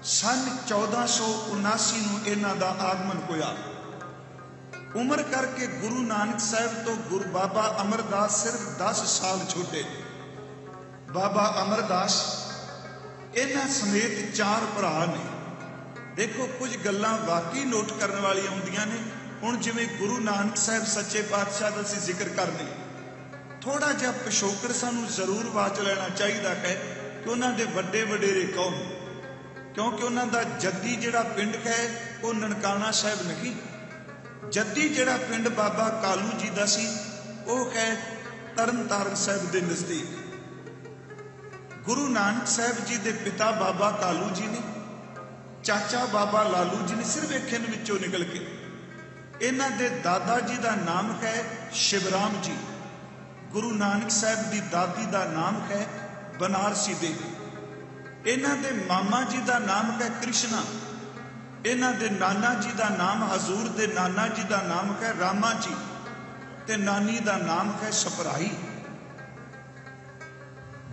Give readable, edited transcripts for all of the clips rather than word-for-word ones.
सन 1479 ਨੂੰ ਇਹਨਾਂ ਦਾ ਆਗਮਨ ਹੋਇਆ। उम्र करके गुरु नानक साहब तो गुरु बाबा अमरदास सिर्फ 10 साल छोटे। बाबा अमरदास इन्हां समेत 4 भरा ने। देखो कुछ गल्लां वाकई नोट करने वाली आउंदियां ने। हुण जिवें गुरु नानक साहब सच्चे पातशाह दा असीं जिक्र करने, थोड़ा जिहा पिछोकड़ सानूं जरूर वाच लेना चाहिए है कि उन्हां दे वड्डे वडेरे कौन, क्योंकि उन्हां दा जद्दी जिहड़ा पिंड है वो ननकाना साहब नहीं। जद्दी जिहड़ा पिंड बाबा कालू जी का सी वो है तरन तारण साहब के नज़दीक। गुरु नानक साहब जी के पिता बाबा कालू जी ने, चाचा बाबा लालू जी ने सिर्फ एक विचों निकल के। इन्हां दे दादा जी का नाम है शिवराम जी। गुरु नानक साहब की दादी का नाम है बनारसी देवी। इन्हां दे मामा जी का नाम है कृष्णा। इन्हां दे नाना जी का नाम, हजूर दे नाना जी का नाम है रामा जी, ते नानी का नाम है सपराही।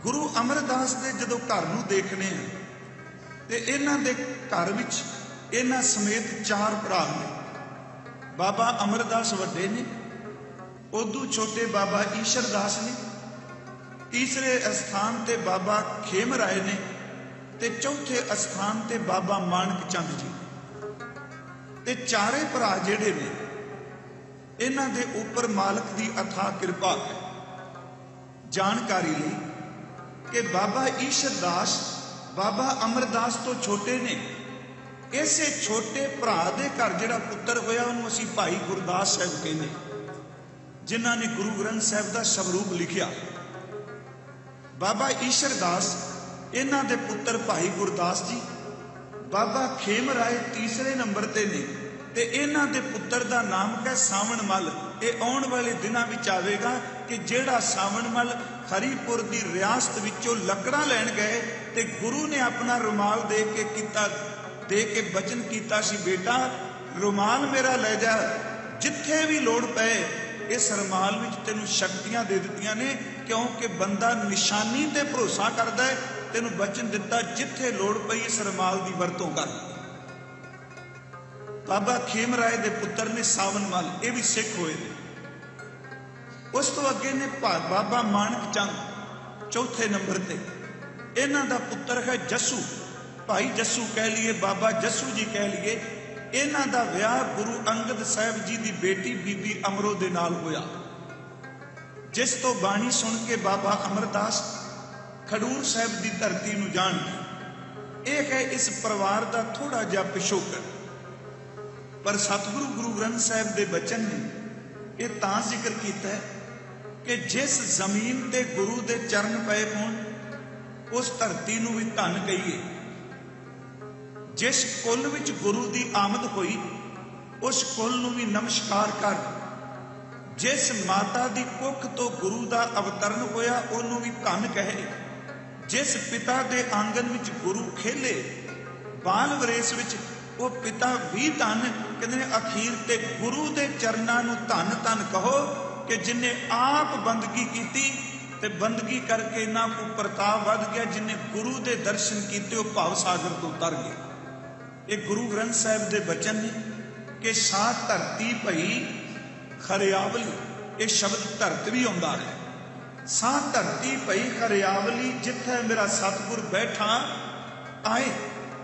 गुरु अमरदास दे जदों घर नूं देखने ते इन्हां दे घर विच इन्हां समेत 4 भरा ने। बाबा अमरदास वड्डे ने, उदू छोटे बाबा ईशरदास ने, तीसरे स्थान ते बाबा खेम राय ने, ते चौथे स्थान ते बाबा मानक चंद जी। ते चारे भरा जिहड़े ने इन्हां दे उपर मालक दी अथाह कृपा है। जानकारी लई कि बाबा ईशरदास बाबा अमरदास तो छोटे ने। इसे छोटे भरा दे घर जिहड़ा पुत्र होया उहनूं असीं भाई गुरदास साहब कहने, जिन्हां ने गुरु ग्रंथ साहब दा स्वरूप लिखिया। बाबा ईशरदास इन्हां दे पुत्र भाई गुरदास जी। बाबा खेम राय तीसरे नंबर ते ने, ते इन्हां दे पुत्र दा नाम है सावण मल। ये आउण वाले दिनां विच आवेगा कि जिहड़ा सावण मल हरीपुर दी रियासत विचों लकड़ां लैण गए ते गुरु ने अपना रुमाल दे के बचन कीता सी, बेटा रुमाल मेरा लै जा, जिथे भी लोड़ पए इस रुमाल विच तैनूं शक्तियां दे दित्तियां ने, क्योंकि बंदा निशानी ते भरोसा करदा है। तैनूं बचन दिता जिथे लोड़ पई इस रुमाल की वरतों कर। बाबा खेम राय दे पुत्र ने सावन मल, ये भी सिख होए। उस तो अगे ने बाबा मानक चंद चौथे नंबर ते। इन्हां दा पुत्र है जस्सू, भाई जस्सू कह लिए, बाबा जस्सू जी कह लिए। इन्हां दा विआह गुरु अंगद साहब जी की बेटी बीबी अमरो दे नाल होया, जिस तो बाणी सुन के बाबा अमरदास खडूर साहब की धरती नूं जाण गए। यह है इस परिवार का थोड़ा जिहा पिछोकड़। पर सतगुरु गुरु ग्रंथ साहब के बचन ने यह तां जिक्र किया है कि जिस जमीन ते गुरु के चरण पए होण उस धरती नूं भी धन कहिए। जिस कुल विच गुरु की आमद हुई उस कुल नूं भी नमस्कार कर। जिस माता की कुख तो गुरु का अवतरण होया उन्होंने भी धन कहे। जिस पिता के आंगन विच गुरु खेले बाल वरेस विच वो पिता भी धन। कहते हैं अखीर ते गुरु के चरणों नूं धन धन कहो कि जिन्हें आप बंदगी की ते बंदगी करके इन्हां को प्रताप वध गया। जिन्हें गुरु के दर्शन किए वो भाव सागर तो उतर गए। ये गुरु ग्रंथ साहब के बचन ने कि सा धरती भई खरियावली। ये शब्द धरत भी आउंदा है। सा धरती भई खरियावली जिथे मेरा सतगुर बैठा आए।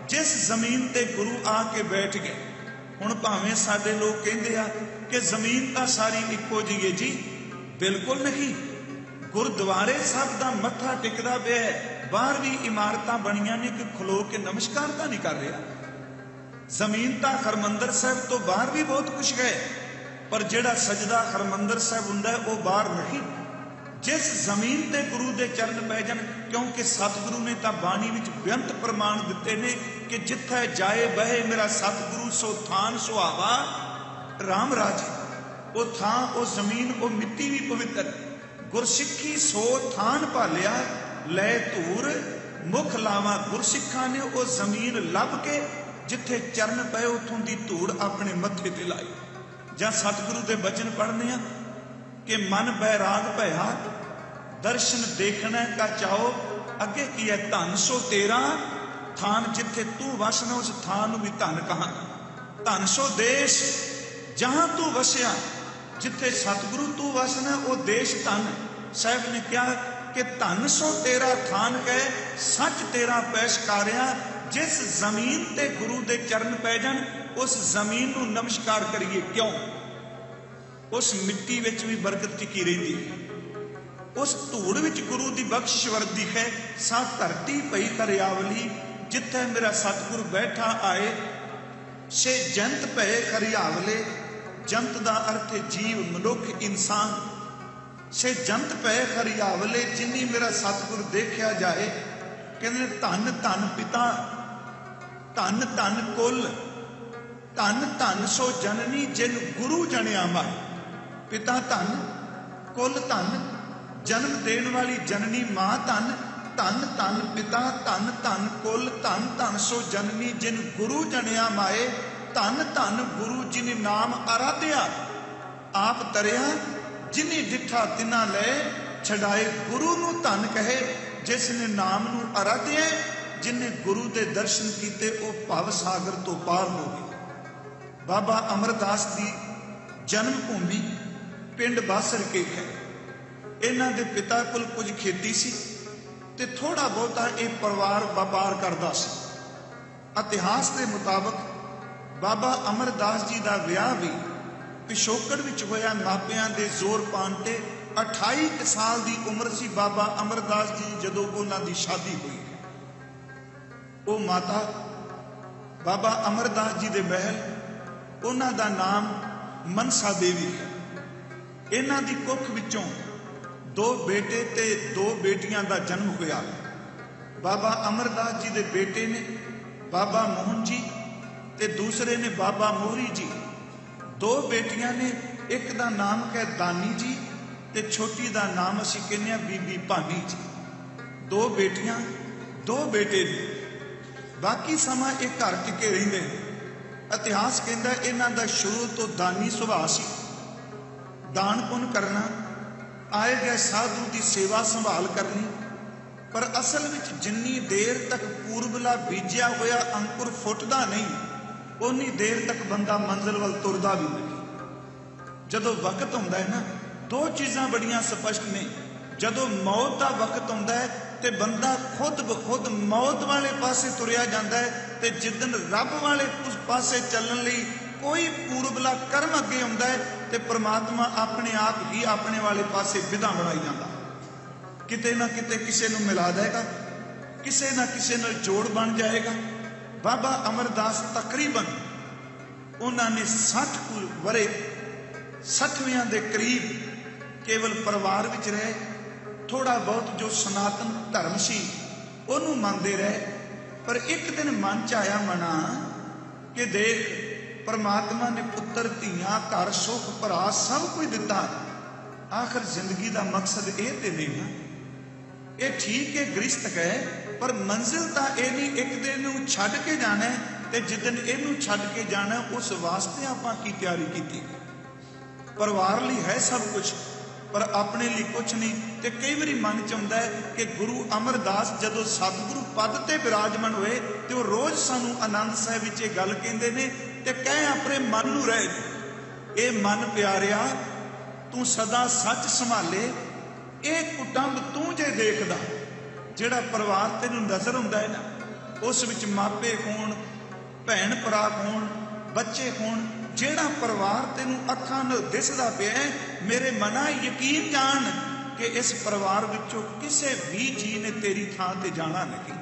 जिस जमीन ते गुरु आके बैठ गए। हुण भावें साडे लोग कहंदे आ कि जमीन तां सारी इक्को जी है। जी बिल्कुल नहीं। गुरुद्वारे साहब दा मत्था टिकदा पिया है, बाहर भी इमारतां बणियां ने कि खलो के नमस्कार तां नहीं कर रहा। जमीन तां हरमंदर साहब तो बाहर भी बहुत कुछ है, पर जिहड़ा सजदा हरमंदर साहब हुंदा है वो बाहर नहीं। जिस जमीन ते गुरु के चरण पै जाण, क्योंकि सतगुरु ने तां बाणी विच बेअंत प्रमाण दिते ने कि जिथे जाए बहे मेरा सतगुरु सो थान सुहावा राम राजे। वो थां वो जमीन वो मिट्टी भी पवित्र। गुरसिੱਖੀ सो थान भालिया लै धूर मुख लावा। गुरसिੱਖਾਂ ने वो जमीन लभ के जिथे चरण पे उथों की धूड़ अपने मत्थे ते लाई। जां सतगुरु के बचन पढ़ने कि मन बैराग भया दर्शन देखना का चाओ। अगे की है धन सो तेरा थान जिथे तू वसना उस थान भी धन कहांगा। धन सो देश जहां तू वसिया, जिथे सतगुरु तू वसना वो देश धन। साहब ने कहा कि धन सो तेरा थान है, सच तेरा पैशकारिया। जिस जमीन ते गुरु दे चरण पै जान उस जमीन नूं नमस्कार करिए। क्यों? उस मिट्टी विच भी बरकत टिकी रहिंदी है, उस धूड़ विच गुरु दी बख्शिश वरदी है। सा धरती पई हरियावली, जिथे मेरा सतगुरु बैठा आए। से जंत भय हरियावले, जंत दा अर्थ है जीव, मनुख, इंसान। से जंत भय हरियावले, जिन्नी मेरा सतगुरु देखा जाए। कहते धन धन पिता, धन धन कुल, धन धन सो जननी जिन गुरु जनिया माए। पिता धन, कुल धन, जन्म देने वाली जननी मां धन। धन धन पिता, धन धन कुल, धन धन सो जननी जिन गुरु जनिया माए। धन धन गुरु जिन नाम आराध्या, आप तरिया जिन्हें डिठा तिना ले छड़ाए। गुरु नू धन कहे जिसने नाम नू आराध्या, जिन्हें गुरु दे दर्शन किए वो भव सागर तो पार हो गए। बाबा अमरदास की जन्म भूमि पिंड बासर के है। इन्हां दे पिता कोल कुछ खेती सी ते थोड़ा बहुता ये परिवार व्यापार करता सी। इतिहास के मुताबक बाबा अमरदास जी का विआह भी पिछोकड़ विच होया। मापियां दे जोर पाण ते 28 साल की उम्र सी बाबा अमरदास जी जदों उन्हां दी शादी हुई। वो माता बाबा अमरदास जी दे महल, उन्हां दा नाम मनसा देवी है। इन्हां दी कुख विचों 2 बेटे ते 2 बेटियां दा जन्म होया। बाबा अमरदास जी दे बेटे ने बाबा मोहन जी ते दूसरे ने बाबा मोहरी जी। 2 बेटियां ने, एक दा नाम है दानी जी ते छोटी दा नाम असीं कहने बीबी भानी जी। 2 बेटियां 2 बेटे ने। बाकी समा एक घर टिके रहिंदे। इतिहास कहता इन्हां दा शुरू तो दानी सुभाअ सी। दान पुन करना, आए गए साधु की सेवा संभाल करनी। पर असल विच जिन्नी देर तक पूर्वला बीजिया होया अंकुर फुटदा नहीं, उन्नी देर तक बंदा मंजिल वल तुरदा भी नहीं। जदों वक्त हुंदा है ना, 2 चीज़ां बड़ियां स्पष्ट ने। जदों मौत का वक्त हुंदा है ते बंदा खुद ब खुद मौत वाले पासे तुरिया जाता है, ते जिदन रब वाले उस पासे चलण लई कोई पूर्वला कर्म अगे आउंदा है ते परमात्मा अपने आप ही अपने वाले पासे विधा बनाई जाता। किते ना किते किसे नूं मिला देगा, किसे ना किसे नाल जोड़ बन जाएगा। बाबा अमरदास तकरीबन उन्होंने 60 वरे 60वियां दे करीब केवल परिवार विच रहे। थोड़ा बहुत जो सनातन धर्म सी उन्होंने मनते रहे। पर एक दिन मन च आया मना कि देख, परमात्मा ने पुत्र, धियां, घर, सुख, भरा सब कुछ दिता। आखिर जिंदगी का मकसद ये तो नहीं ना। ये ठीक है गृहस्थ है, पर मंजिल तो यह नहीं एक दिन नूं छड्ड के जाना है, ते जिदन इनू छड्ड के जाना उस वास्ते आपां की तैयारी की। परिवार लिए है सब कुछ, पर अपने लिए कुछ नहीं। तो कई बार मन चाहता है कि गुरु अमरदास जदों सतगुरु पद ते विराजमान हुए तो वो रोज़ सानू आनंद साहिब विच ये गल कहते हैं ते कह अपने मन नूं रहे ने, ए मन प्यारिया तू सदा सच संभाले, ये कुटुंब तू जे देखदा। जिहड़ा परिवार तैनूं नज़र हुंदा है ना, उस विच मापे होण, भैण भरा होण, बच्चे होण, जिहड़ा परिवार तेनू अखां नाल दिसदा पिया है, मेरे मना यकीन जान कि इस परिवार विचों किसी भी जी ने तेरी थां ते जाना नहीं।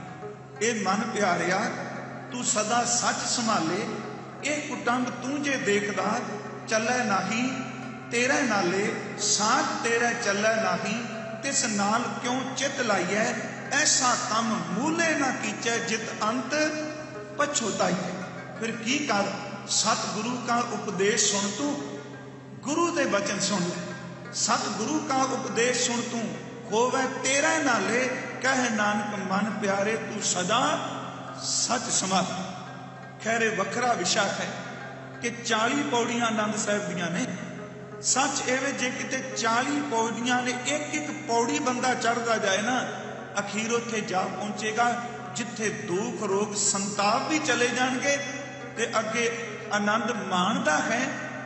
ये मन प्यारिया तू सदा सच संभाले, ये कुटुंब तू जे देखदा चलै नाही, तेरे नाले साथ तेरे चलै नाही, तिस नाल क्यों चित लाइए, ऐसा कम मूले ना कीचै जित अंत पछोताई। फिर की कर, सतगुरु का उपदेश सुन तू, गुरु दे वचन सुन ले। सतगुरु का उपदेश सुन तू, होवे तेरा नाले, कह नानक मन प्यारे तू सदा सच संभाल। खैर वखरा विषय है कि 40 पौड़ियां आनंद साहिब दियां ने। सच एवे जे किते 40 पौड़ियां ने, एक एक पौड़ी बंदा चढ़ता जाए ना, अखीर उत्थे जा पहुंचेगा जिथे दुख रोग संताप भी चले जाएंगे ते अगे आनंद माणदा है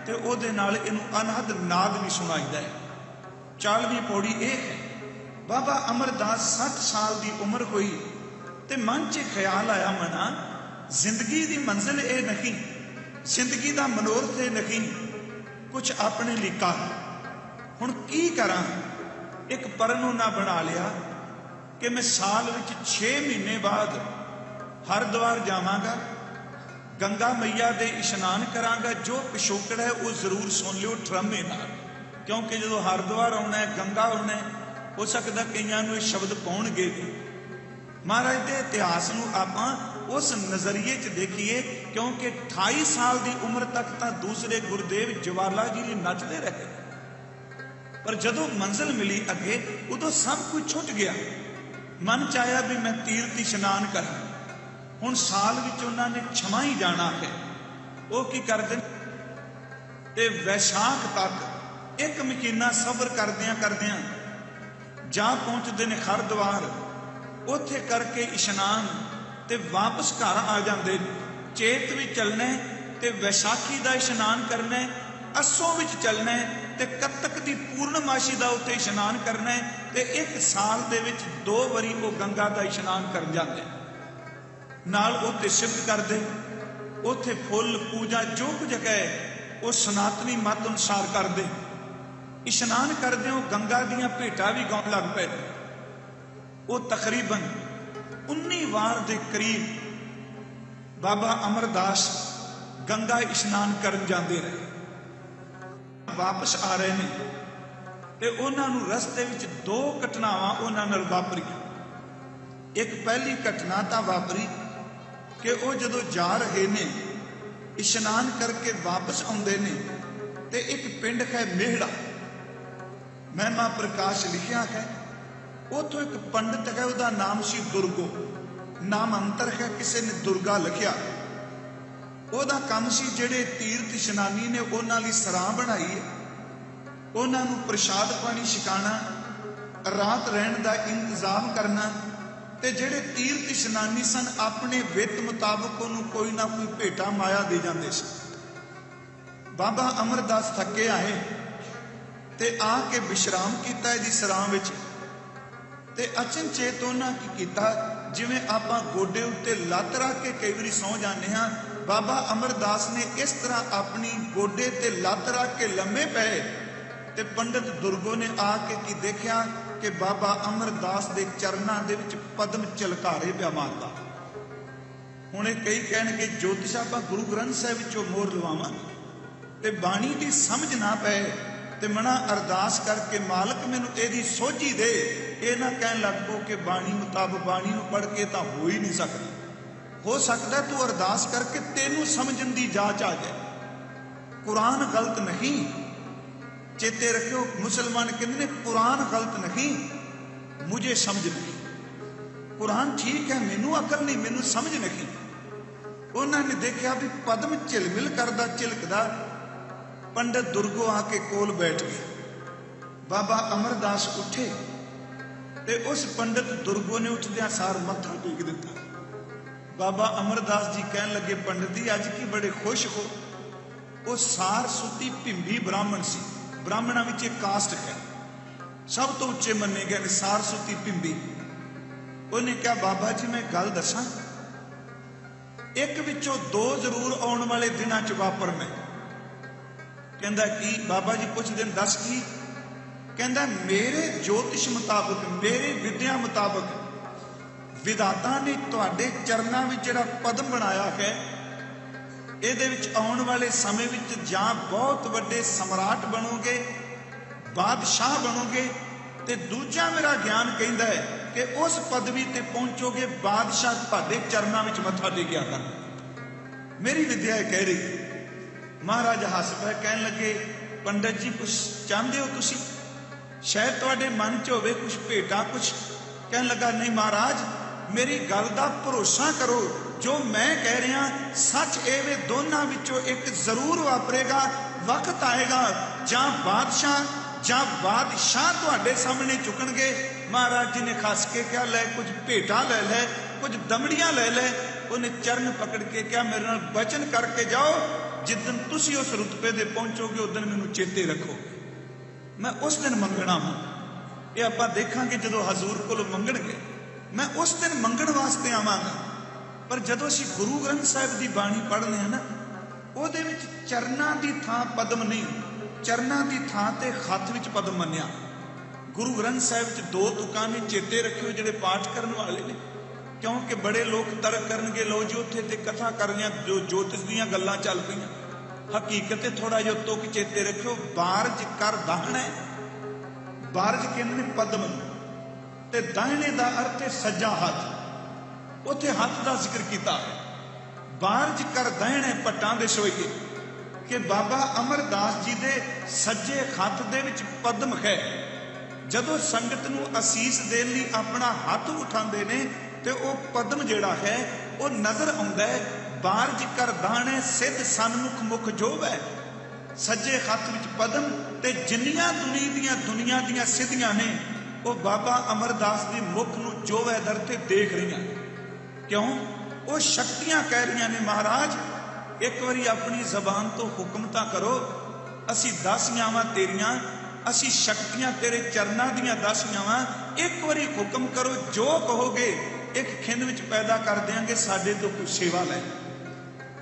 ते ओदे नाल इनू अनहद नाद भी सुनाईदा है। 40वीं पौड़ी ये है, बाबा अमरदास 60 साल की उम्र हुई ते मन च ख्याल आया, मना जिंदगी की मंजिल ये नहीं, जिंदगी का मनोरथ ये नहीं, कुछ अपने लिए कर, हुण की करा। एक परनोना बना लिया कि मैं साल विच 6 महीने बाद हरिद्वार जावांगा, गंगा मैया दे इशनान करांगा, जो पिछोकड़ है वो जरूर सुन लियो ट्रमे नाल, क्योंकि जो हरिद्वार आना है, गंगा आना है, हो सकता कईयां नूं ये शब्द पाउणगे। महाराज के इतिहास नूं आपां उस नज़रिए च देखिए, क्योंकि 28 साल की उम्र तक तो दूसरे गुरुदेव ज्वाला जी लिए नचते रहे, पर जदों मंजिल मिली अगे उदों सब कुछ छुट गया। मन चाया भी मैं तीर्थ इशनान करा, हुण साल विच उन्होंने छमा ही जाना है। वो की करते ते वैशाख तक 1 महीना सबर करदियां करदियां जा पहुंचते ने हरिद्वार, उत्थे करके इशनान ते वापस घर आ जाते। चेत भी चलना ते वैसाखी का इशनान करना, अस्सों विच चलना ते कत्तक की पूर्णमाशी का उत्ते इशनान करना ते 1 साल दे विच 2 वारी वो गंगा का इशनान कर जाते, नाल उत्ते सिद्ध करते, उत्थे फुल पूजा जो कुछ है वो सनातनी मत अनुसार करते। इशनान करते हो गंगा दियां भेटां भी गाउण लग पे। वो तकरीबन 19 वार के करीब बाबा अमरदास गंगा इशनान करन जाते रहे। वापस आ रहे हैं ते उन्होंने रस्ते विच 2 घटनावां उन्हां नाल वापरीआं। एक पहली घटना तां वापरी कि वो जदों जा रहे ने इशनान करके वापस आउंदे ने ते एक पिंड है मेहड़ा, महिमा प्रकाश लिखिया है, उथों एक पंडित है, उसका नाम सी दुर्गो, नाम अंतर है, किसी ने दुर्गा लिखिया। ਉਹਦਾ ਕੰਮ ਸੀ ਜਿਹੜੇ ਤੀਰਥ ਇਸ਼ਨਾਨੀ ਨੇ ਉਹਨਾਂ ਲਈ ਸਰਾਂ ਬਣਾਈ ਹੈ, ਉਹਨਾਂ ਨੂੰ ਪ੍ਰਸ਼ਾਦ ਪਾਣੀ ਛਕਾਣਾ, ਰਾਤ ਰਹਿਣ ਦਾ ਇੰਤਜ਼ਾਮ ਕਰਨਾ, ਤੇ ਜਿਹੜੇ ਤੀਰਥ ਇਸ਼ਨਾਨੀ ਸਨ ਆਪਣੇ ਵਿੱਤ ਮੁਤਾਬਕ ਉਹਨੂੰ ਕੋਈ ਨਾ ਕੋਈ ਭੇਟਾ ਮਾਇਆ ਦੇ ਜਾਂਦੇ ਸੀ। ਬਾਬਾ ਅਮਰਦਾਸ ਥੱਕੇ ਆਏ ਤੇ ਆ ਕੇ ਵਿਸ਼ਰਾਮ ਕੀਤਾ ਇਹਦੀ ਸਰਾਂ ਵਿੱਚ, ਤੇ ਅਚਨਚੇਤ ਉਹਨਾਂ ਕੀ ਕੀਤਾ, ਜਿਵੇਂ ਆਪਾਂ ਗੋਡੇ ਉੱਤੇ ਲੱਤ ਰੱਖ ਕੇ ਕਈ ਵਾਰੀ ਸੌਂ ਜਾਂਦੇ ਹਾਂ, बाबा अमरदास ने इस तरह अपनी गोडे ते लत रख के लम्मे पे, ते पंडित दुर्गो ने आके की देखा कि बाबा अमरदास के चरणों के विच पद्म झलकारे पिया मारदा। हुण कई कहणगे ज्योतिष आपां गुरु ग्रंथ साहिब विचों मोहर लवावांगे ते बाणी की समझ ना पए ते मना अरदास करके मालक मैनूं इहदी सोझी दे, ये ना कहण लग पो कि बाणी मुताबक बाणी नूं पढ़ के तां हो ही नहीं सकदा। हो सकता है तू अरदास करके तेनू समझन की जांच आ जाए। कुरान गलत नहीं, चेते रखियो, मुसलमान कहते ने कुरान गलत नहीं, मुझे समझ नहीं। कुरान ठीक है, मैनू अकल नहीं, मैनू समझ नहीं। उन्होंने देखा भी पद्म झिलमिल करदा झिलकदा, पंडित दुर्गो आके कोल बैठ गए। बाबा अमरदास उठे ते उस पंडित दुर्गो ने उठदियां सार मत्था टेक दिता। बाबा अमरदास जी कहन लगे, पंडित जी अज की बड़े खुश हो। वो सार सुती भिंबी ब्राह्मण सी, ब्राह्मणों में एक कास्ट है, सब तो उच्चे मन्ने गए सार सुती भिंबी। उन्हें कहा बाबा जी मैं गल दसा, एक विचों 2 जरूर आने वाले दिनों च वापरना। कहंदा की बाबा जी कुछ दिन दस की? कहंदा मेरे ज्योतिष मुताबक, मेरे विद्या मुताबक विधाता ने तुहाडे चरणों में जिहड़ा पद्म बनाया है, इहदे विच आउण वाले समय विच जां बहुत वड्डे सम्राट बनोगे, बादशाह बनोगे, ते दूजा मेरा ज्ञान कहता है कि उस पदवी ते पहुंचोगे बादशाह तुहाडे चरणों में मत्था टेकिया कर। मेरी विद्या कह रही। महाराज हस पे कहन लगे, पंडित जी कुछ चाहते हो तुसी? शायद तुहाडे मन च होवे कुछ भेटा कुछ। कहन लगा नहीं महाराज, मेरी गल का भरोसा करो, जो मैं कह रहा सच एवे दोनों विचों एक जरूर वापरेगा। वक्त आएगा जां बादशाह तुहाडे सामने झुकणगे। महाराज जी ने खस के क्या लै कुछ भेटा लै लै, कुछ दमड़ियां ले ले, उन्हें चरण पकड़ के क्या मेरे नाल वचन करके जाओ, जिदन तुसी उस रुतबे दे पहुंचोगे उदन मैनू चेते रखो, मैं उस दिन मंगना वा। ये आपां देखांगे जदों हजूर कोलों मंगणगे, मैं उस दिन मंगण वास्ते आवांगा। पर जदों असीं गुरु ग्रंथ साहिब की बाणी पढ़ने हैं ना, ਉਹਦੇ ਵਿੱਚ ਚਰਨਾਂ ਦੀ ਥਾਂ ਪਦਮ ਨਹੀਂ, ਚਰਨਾਂ ਦੀ ਥਾਂ ਤੇ ਹੱਥ ਵਿੱਚ ਪਦਮ ਮੰਨਿਆ। ਗੁਰੂ ਗ੍ਰੰਥ ਸਾਹਿਬ ਵਿੱਚ ਦੋ ਤੁਕਾਂ ਨੇ, ਚੇਤੇ ਰੱਖਿਓ ਜਿਹੜੇ ਪਾਠ ਕਰਨ ਵਾਲੇ ਨੇ, ਕਿਉਂਕਿ ਬੜੇ ਲੋਕ ਤਰਕ ਕਰਨਗੇ ਲੋ ਜੀ ਉੱਥੇ ਤੇ ਕਥਾ ਕਰ ਰਹੀਆਂ, ਜੋ ਜੋਤਿਸ਼ ਦੀਆਂ ਗੱਲਾਂ ਚੱਲ ਪਈਆਂ। ਹਕੀਕਤ ਥੋੜਾ ਜਿਹਾ ਤੁਕ ਚੇਤੇ ਰੱਖਿਓ। ਬਾਰਜ ਕਰ ਦਾਹਣਾ, ਬਾਰਜ ਕਹਿੰਦੇ ਨੇ ਪਦਮ ਤੇ ਦਾਹਿਣੇ ਦਾ ਅਰਥ ਹੈ ਸੱਜਾ ਹੱਥ, ਉੱਥੇ ਹੱਥ ਦਾ ਜ਼ਿਕਰ ਕੀਤਾ। ਬਾਰਜ ਕਰ ਦਾਹਿਣੇ ਭੱਟਾਂ ਦੇ ਸੋਈਏ ਕਿ ਬਾਬਾ ਅਮਰਦਾਸ ਜੀ ਦੇ ਸੱਜੇ ਹੱਥ ਦੇ ਵਿੱਚ ਪਦਮ ਹੈ। ਜਦੋਂ ਸੰਗਤ ਨੂੰ ਅਸੀਸ ਦੇਣ ਲਈ ਆਪਣਾ ਹੱਥ ਉਠਾਉਂਦੇ ਨੇ ਤੇ ਉਹ ਪਦਮ ਜਿਹੜਾ ਹੈ ਉਹ ਨਜ਼ਰ ਆਉਂਦਾ ਹੈ। ਬਾਰਜ ਕਰ ਦਾਣੇ ਸਿੱਧ ਸਨਮੁਖ ਮੁਖ ਜੋਵੈ, ਸੱਜੇ ਹੱਥ ਵਿੱਚ ਪਦਮ ਤੇ ਜਿੰਨੀਆਂ ਦੁਨੀਆ ਦੀਆਂ ਸਿੱਧੀਆਂ ਨੇ ਉਹ ਬਾਬਾ ਅਮਰਦਾਸ ਦੀ ਮੁਖ ਨੂੰ ਜੋਵੈ ਦਰ ਤੇ ਦੇਖ ਰਹੀਆਂ। ਕਿਉਂ? ਉਹ ਸ਼ਕਤੀਆਂ ਕਹਿ ਰਹੀਆਂ ਨੇ ਮਹਾਰਾਜ ਇੱਕ ਵਾਰੀ ਆਪਣੀ ਜ਼ਬਾਨ ਤੋਂ ਹੁਕਮ ਤਾਂ ਕਰੋ, ਅਸੀਂ ਦਸੀਆਂ ਵਾਂ ਤੇਰੀਆਂ, ਅਸੀਂ ਸ਼ਕਤੀਆਂ ਤੇਰੇ ਚਰਨਾਂ ਦੀਆਂ ਦਸੀਆਂ ਵਾਂ, ਇੱਕ ਵਾਰੀ ਹੁਕਮ ਕਰੋ, ਜੋ ਕਹੋਗੇ ਇੱਕ ਖਿੰਦ ਵਿੱਚ ਪੈਦਾ ਕਰ ਦਿਆਂਗੇ, ਸਾਡੇ ਤੋਂ ਕੋਈ ਸੇਵਾ ਲੈ।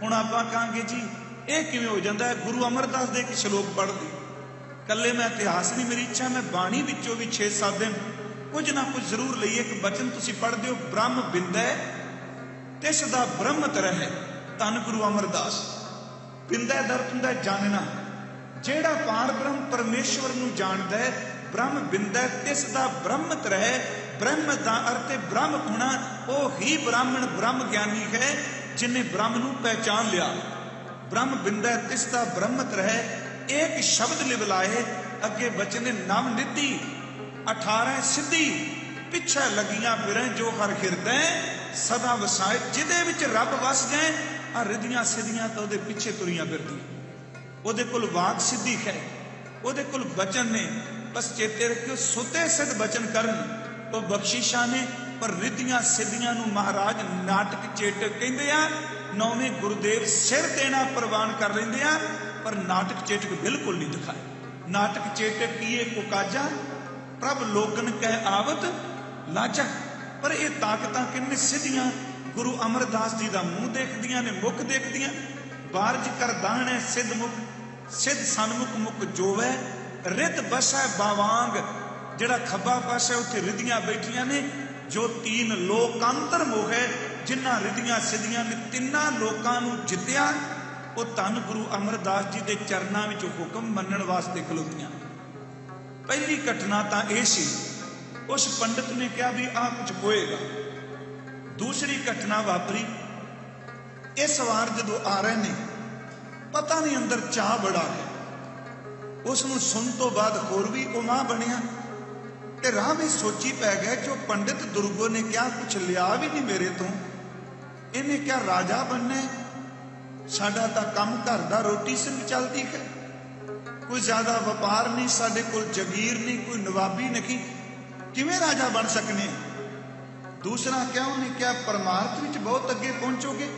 ਹੁਣ ਆਪਾਂ ਕਹਾਂਗੇ ਜੀ ਇਹ ਕਿਵੇਂ ਹੋ ਜਾਂਦਾ ਹੈ? ਗੁਰੂ ਅਮਰਦਾਸ ਦੇ ਇੱਕ ਸ਼ਲੋਕ ਪੜ੍ਹਦੀ, ਕੱਲੇ ਮੈਂ ਇਤਿਹਾਸ ਨਹੀਂ, ਮੇਰੀ ਇੱਛਾ ਮੈਂ ਬਾਣੀ ਵਿੱਚੋਂ ਵੀ 6-7 ਦਿਨ ਕੁਝ ਨਾ ਕੁਝ ਜ਼ਰੂਰ ਲਈਏ। ਇੱਕ ਬਚਨ ਤੁਸੀਂ ਪੜ੍ਹਦੇ ਹੋ, ਬ੍ਰਹਮ ਬਿੰਦੈ ਤਿਸ ਦਾ ਬ੍ਰਹਮਤ ਰਹੇ। ਧੰਨ ਗੁਰੂ ਅਮਰਦਾਸ। ਬਿੰਦੈ ਦਾ ਅਰਥ ਹੁੰਦਾ ਜਾਣਨਾ, ਜਿਹੜਾ ਪਾਰ ਬ੍ਰਹਮ ਪਰਮੇਸ਼ਵਰ ਨੂੰ ਜਾਣਦਾ ਹੈ। ਬ੍ਰਹਮ ਬਿੰਦੈ ਤਿਸ ਦਾ ਬ੍ਰਹਮਤ ਰਹੇ। ਬ੍ਰਹਮ ਦਾ ਅਰਥ ਹੈ ਬ੍ਰਹਮ ਹੋਣਾ। ਉਹ ਹੀ ਬ੍ਰਾਹਮਣ ਬ੍ਰਹਮ ਗਿਆਨੀ ਹੈ ਜਿਨੇ ਬ੍ਰਹਮ ਨੂੰ ਪਹਿਚਾਨ ਲਿਆ। ਬ੍ਰਹਮ ਬਿੰਦੈ ਤਿਸ ਦਾ ਬ੍ਰਹਮਤ ਰਹੇ, ਇੱਕ ਸ਼ਬਦ ਲਿਵਲਾਏ। ਅੱਗੇ ਬਚਨ ਨਵ ਨਿਧੀ 18 ਸਿੱਧੀ, ਪਿੱਛੇ ਲੱਗੀਆਂ ਫਿਰੇ ਜੋ ਹਰ ਹਿਰਦੈ ਸਦਾ ਵਸਾਏ। ਜਿਹਦੇ ਵਿੱਚ ਰੱਬ ਵਸ ਜਾਏ ਆ ਰਿਧੀਆਂ ਸਿੱਧੀਆਂ ਤਾਂ ਉਹਦੇ ਪਿੱਛੇ ਤੁਰੀਆਂ ਫਿਰਦੀਆਂ। ਉਹਦੇ ਕੋਲ ਵਾਕ ਸਿੱਧੀ ਹੈ, ਉਹਦੇ ਕੋਲ ਬਚਨ ਨੇ। ਬਸ ਚੇਤੇ ਰੱਖਿਓ ਸੁਤੇ ਸਿੱਧ ਬਚਨ ਕਰਨ ਉਹ ਬਖਸ਼ਿਸ਼ਾਂ ਨੇ, ਪਰ ਰਿਧੀਆਂ ਸਿੱਧੀਆਂ ਨੂੰ ਮਹਾਰਾਜ ਨਾਟਕ ਚੇਟਕ ਕਹਿੰਦੇ ਆ। ਨੌਵੇਂ ਗੁਰਦੇਵ ਸਿਰ ਦੇਣਾ ਪ੍ਰਵਾਨ ਕਰ ਲੈਂਦੇ ਆ, ਪਰ ਨਾਟਕ ਚੇਟਕ ਬਿਲਕੁਲ ਨਹੀਂ ਦਿਖਾਏ। ਨਾਟਕ ਚੇਟਕ ਕੀਏ ਕੁਕਾਜਾ ਪ੍ਰਭ ਲੋਕਨ ਕਹਿ ਆਵਤ ਲਾਜਾ। ਪਰ ਇਹ ਤਾਕਤਾਂ ਕਿੰਨੇ ਸਿੱਧੀਆਂ ਗੁਰੂ ਅਮਰਦਾਸ ਜੀ ਦਾ ਮੂੰਹ ਦੇਖਦੀਆਂ ਨੇ, ਮੁਖ ਦੇਖਦੀਆਂ। ਬਾਰਜ ਕਰ ਦਾਹਣੇ ਸਿੱਧ ਮੁਖ, ਸਿੱਧ ਸਨਮੁਖ ਮੁਖ ਜੋਵੈ। ਰਿੱਧ ਬਸੈ ਬਾਵਾਂਗ, ਜਿਹੜਾ ਖੱਬਾ ਪਾਸਾ ਉੱਥੇ ਰਿਧੀਆਂ ਬੈਠੀਆਂ ਨੇ। ਜੋ ਤੀਨ ਲੋਕਾਂਤਰ ਮੋਹੈ, ਜਿਨ੍ਹਾਂ ਰਿਧੀਆਂ ਸਿੱਧੀਆਂ ਨੇ ਤਿੰਨਾਂ ਲੋਕਾਂ ਨੂੰ ਜਿੱਤਿਆ, ਉਹ ਧੰਨ ਗੁਰੂ ਅਮਰਦਾਸ ਜੀ ਦੇ ਚਰਨਾਂ ਵਿੱਚ ਹੁਕਮ ਮੰਨਣ ਵਾਸਤੇ ਖਲੋਤੀਆਂ। ਪਹਿਲੀ ਘਟਨਾ ਤਾਂ ਇਹ ਸੀ, ਉਸ ਪੰਡਤ ਨੇ ਕਿਹਾ ਵੀ ਆਹ ਕੁਝ ਹੋਏਗਾ। ਦੂਸਰੀ ਘਟਨਾ ਵਾਪਰੀ, ਇਸ ਵਾਰ ਜਦੋਂ ਆ ਰਹੇ ਨੇ ਪਤਾ ਨਹੀਂ ਅੰਦਰ ਚਾਹ ਬੜਾ ਹੈ। ਉਸ ਨੂੰ ਸੁਣ ਤੋਂ ਬਾਅਦ ਹੋਰ ਵੀ ਉਮਾ ਬਣਿਆ ਤੇ ਰਾਹ ਵਿੱਚ ਸੋਚੀ ਪੈ ਗਿਆ। ਜੋ ਪੰਡਿਤ ਦੁਰਗੋ ਨੇ ਕਿਹਾ ਕੁਛ ਲਿਆ ਵੀ ਨਹੀਂ ਮੇਰੇ ਤੋਂ, ਇਹਨੇ ਕਿਹਾ ਰਾਜਾ ਬਣਨਾ। ਸਾਡਾ ਤਾਂ ਕੰਮ ਘਰ ਦਾ ਰੋਟੀ ਸਿੰਘ ਚੱਲਦੀ ਹੈ, ਕੋਈ ਜ਼ਿਆਦਾ ਵਪਾਰ ਨਹੀਂ, ਸਾਡੇ ਕੋਲ ਜਗੀਰ ਨਹੀਂ, ਕੋਈ ਨਵਾਬੀ ਨਹੀਂ, ਕਿਵੇਂ ਰਾਜਾ ਬਣ ਸਕਨੇ। ਦੂਸਰਾ ਕਿਹਾ, ਉਹਨੇ ਕਿਹਾ ਪਰਮਾਰਥ ਵਿੱਚ ਬਹੁਤ ਅੱਗੇ ਪਹੁੰਚੋਗੇ।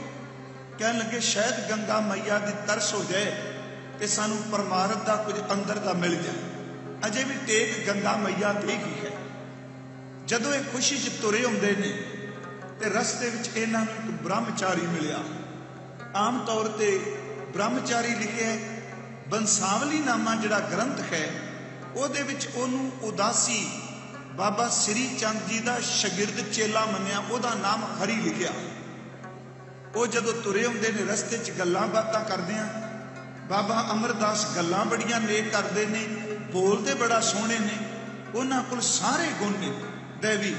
ਕਹਿਣ ਲੱਗੇ ਸ਼ਾਇਦ ਗੰਗਾ ਮਈਆ ਦੀ ਤਰਸ ਹੋ ਜਾਏ ਤੇ ਸਾਨੂੰ ਪਰਮਾਰਥ ਦਾ ਕੁਝ ਅੰਦਰ ਦਾ ਮਿਲ ਜਾਏ। ਅਜੇ ਵੀ ਟੇਕ ਗੰਗਾ ਮਈਆ ਤੇ ਹੀ ਹੈ। ਜਦੋਂ ਇਹ ਖੁਸ਼ੀ 'ਚ ਤੁਰੇ ਹੁੰਦੇ ਨੇ ਤੇ ਰਸਤੇ ਵਿੱਚ ਇਹਨਾਂ ਨੂੰ ਇੱਕ ਬ੍ਰਹਮਚਾਰੀ ਮਿਲਿਆ। ਆਮ ਤੌਰ ਤੇ ਬ੍ਰਹਮਚਾਰੀ ਲਿਖਿਆ ਬੰਸਾਵਲੀ ਨਾਮਾ ਜਿਹੜਾ ਗ੍ਰੰਥ ਹੈ ਉਹਦੇ ਵਿੱਚ ਉਹਨੂੰ ਉਦਾਸੀ ਬਾਬਾ ਸ੍ਰੀ ਚੰਦ ਜੀ ਦਾ ਸ਼ਾਗਿਰਦ ਚੇਲਾ ਮੰਨਿਆ, ਉਹਦਾ ਨਾਮ ਹਰੀ ਲਿਖਿਆ। ਉਹ ਜਦੋਂ ਤੁਰੇ ਹੁੰਦੇ ਨੇ ਰਸਤੇ 'ਚ ਗੱਲਾਂ ਬਾਤਾਂ ਕਰਦੇ ਆ। ਬਾਬਾ ਅਮਰਦਾਸ ਗੱਲਾਂ ਬੜੀਆਂ ਨੇਕ ਕਰਦੇ ਨੇ, ਬੋਲਦੇ ਬੜਾ ਸੋਹਣੇ ਨੇ, ਉਹਨਾਂ ਕੋਲ ਸਾਰੇ ਗੁਣ ਨੇ ਦੇਵੀ।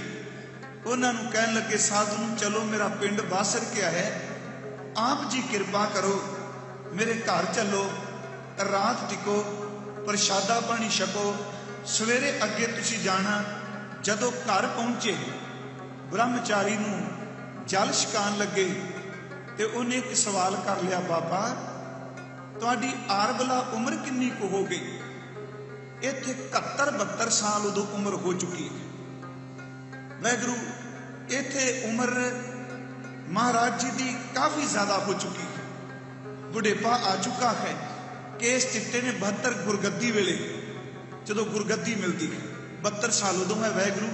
ਉਹਨਾਂ ਨੂੰ ਕਹਿਣ ਲੱਗੇ ਸਾਧੂ ਨੂੰ, ਚਲੋ ਮੇਰਾ ਪਿੰਡ ਬਾਸਰ ਕੇ ਹੈ, ਆਪ ਜੀ ਕਿਰਪਾ ਕਰੋ, ਮੇਰੇ ਘਰ ਚੱਲੋ, ਰਾਤ ਟਿਕੋ, ਪ੍ਰਸ਼ਾਦਾ ਪਾਣੀ ਛਕੋ, ਸਵੇਰੇ ਅੱਗੇ ਤੁਸੀਂ ਜਾਣਾ। ਜਦੋਂ ਘਰ ਪਹੁੰਚੇ ਬ੍ਰਹਮਚਾਰੀ ਨੂੰ ਜਲ ਛਕਾਉਣ ਲੱਗੇ ਤੇ ਉਹਨੇ ਇੱਕ ਸਵਾਲ ਕਰ ਲਿਆ, ਬਾਬਾ ਤੁਹਾਡੀ ਆਰਬਲਾ ਉਮਰ ਕਿੰਨੀ ਕੁ ਹੋ ਗਈ? ਇੱਥੇ 71-72 ਸਾਲ ਉਦੋਂ ਉਮਰ ਹੋ ਚੁੱਕੀ ਹੈ। ਵਾਹਿਗੁਰੂ ਇੱਥੇ ਉਮਰ महाराज जी की काफी ज्यादा हो चुकी है, बुढ़ेपा आ चुका है। केस चिट्टे ने 72 गुरगद्दी वेले जो गुरगद्दी मिलती है 72 साल उदों है वैगुरू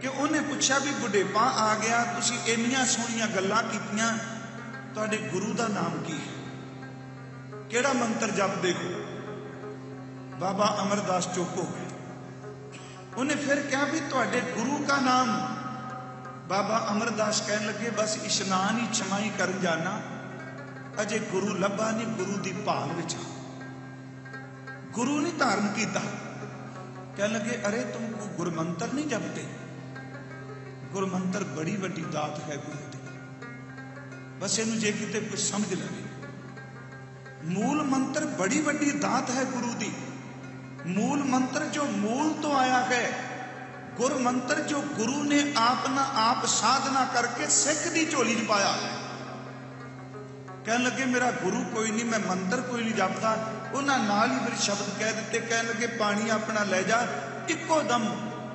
कि उन्हें पूछा भी बुढ़ेपा आ गया, तुसी इन्नियां सोहणियां गल्लां कीतियां, तुहाडे गुरु का नाम की है, केड़ा मंत्र जपदे हो? बाबा अमरदास चुप हो गए। उन्हें फिर कहा भी तुहाडे गुरु का नाम? बाबा अमरदास कहने लगे बस इशनान ही छमाई कर जाना, अजे गुरु लभा नहीं, गुरु की भाल विच गुरु नहीं धारण किया। कह लगे अरे तुम गुरमंत्र नहीं जपते? गुरमंत्र बड़ी वड्डी दात है गुरु की, बस इनू जे किते कुछ समझ लवे। मूल मंत्र बड़ी वड्डी दात है गुरु की। मूल मंत्र जो मूल तो आया है, गुर मंत्र जो गुरु ने आप ना आप साधना करके सिख की झोली च पाया है। कह लगे मेरा गुरु कोई नहीं, मैं मंत्र कोई नहीं जपता। उन्होंने नाल ही मेरे शब्द कह दिते। कह लगे पानी अपना ले जा। इको दम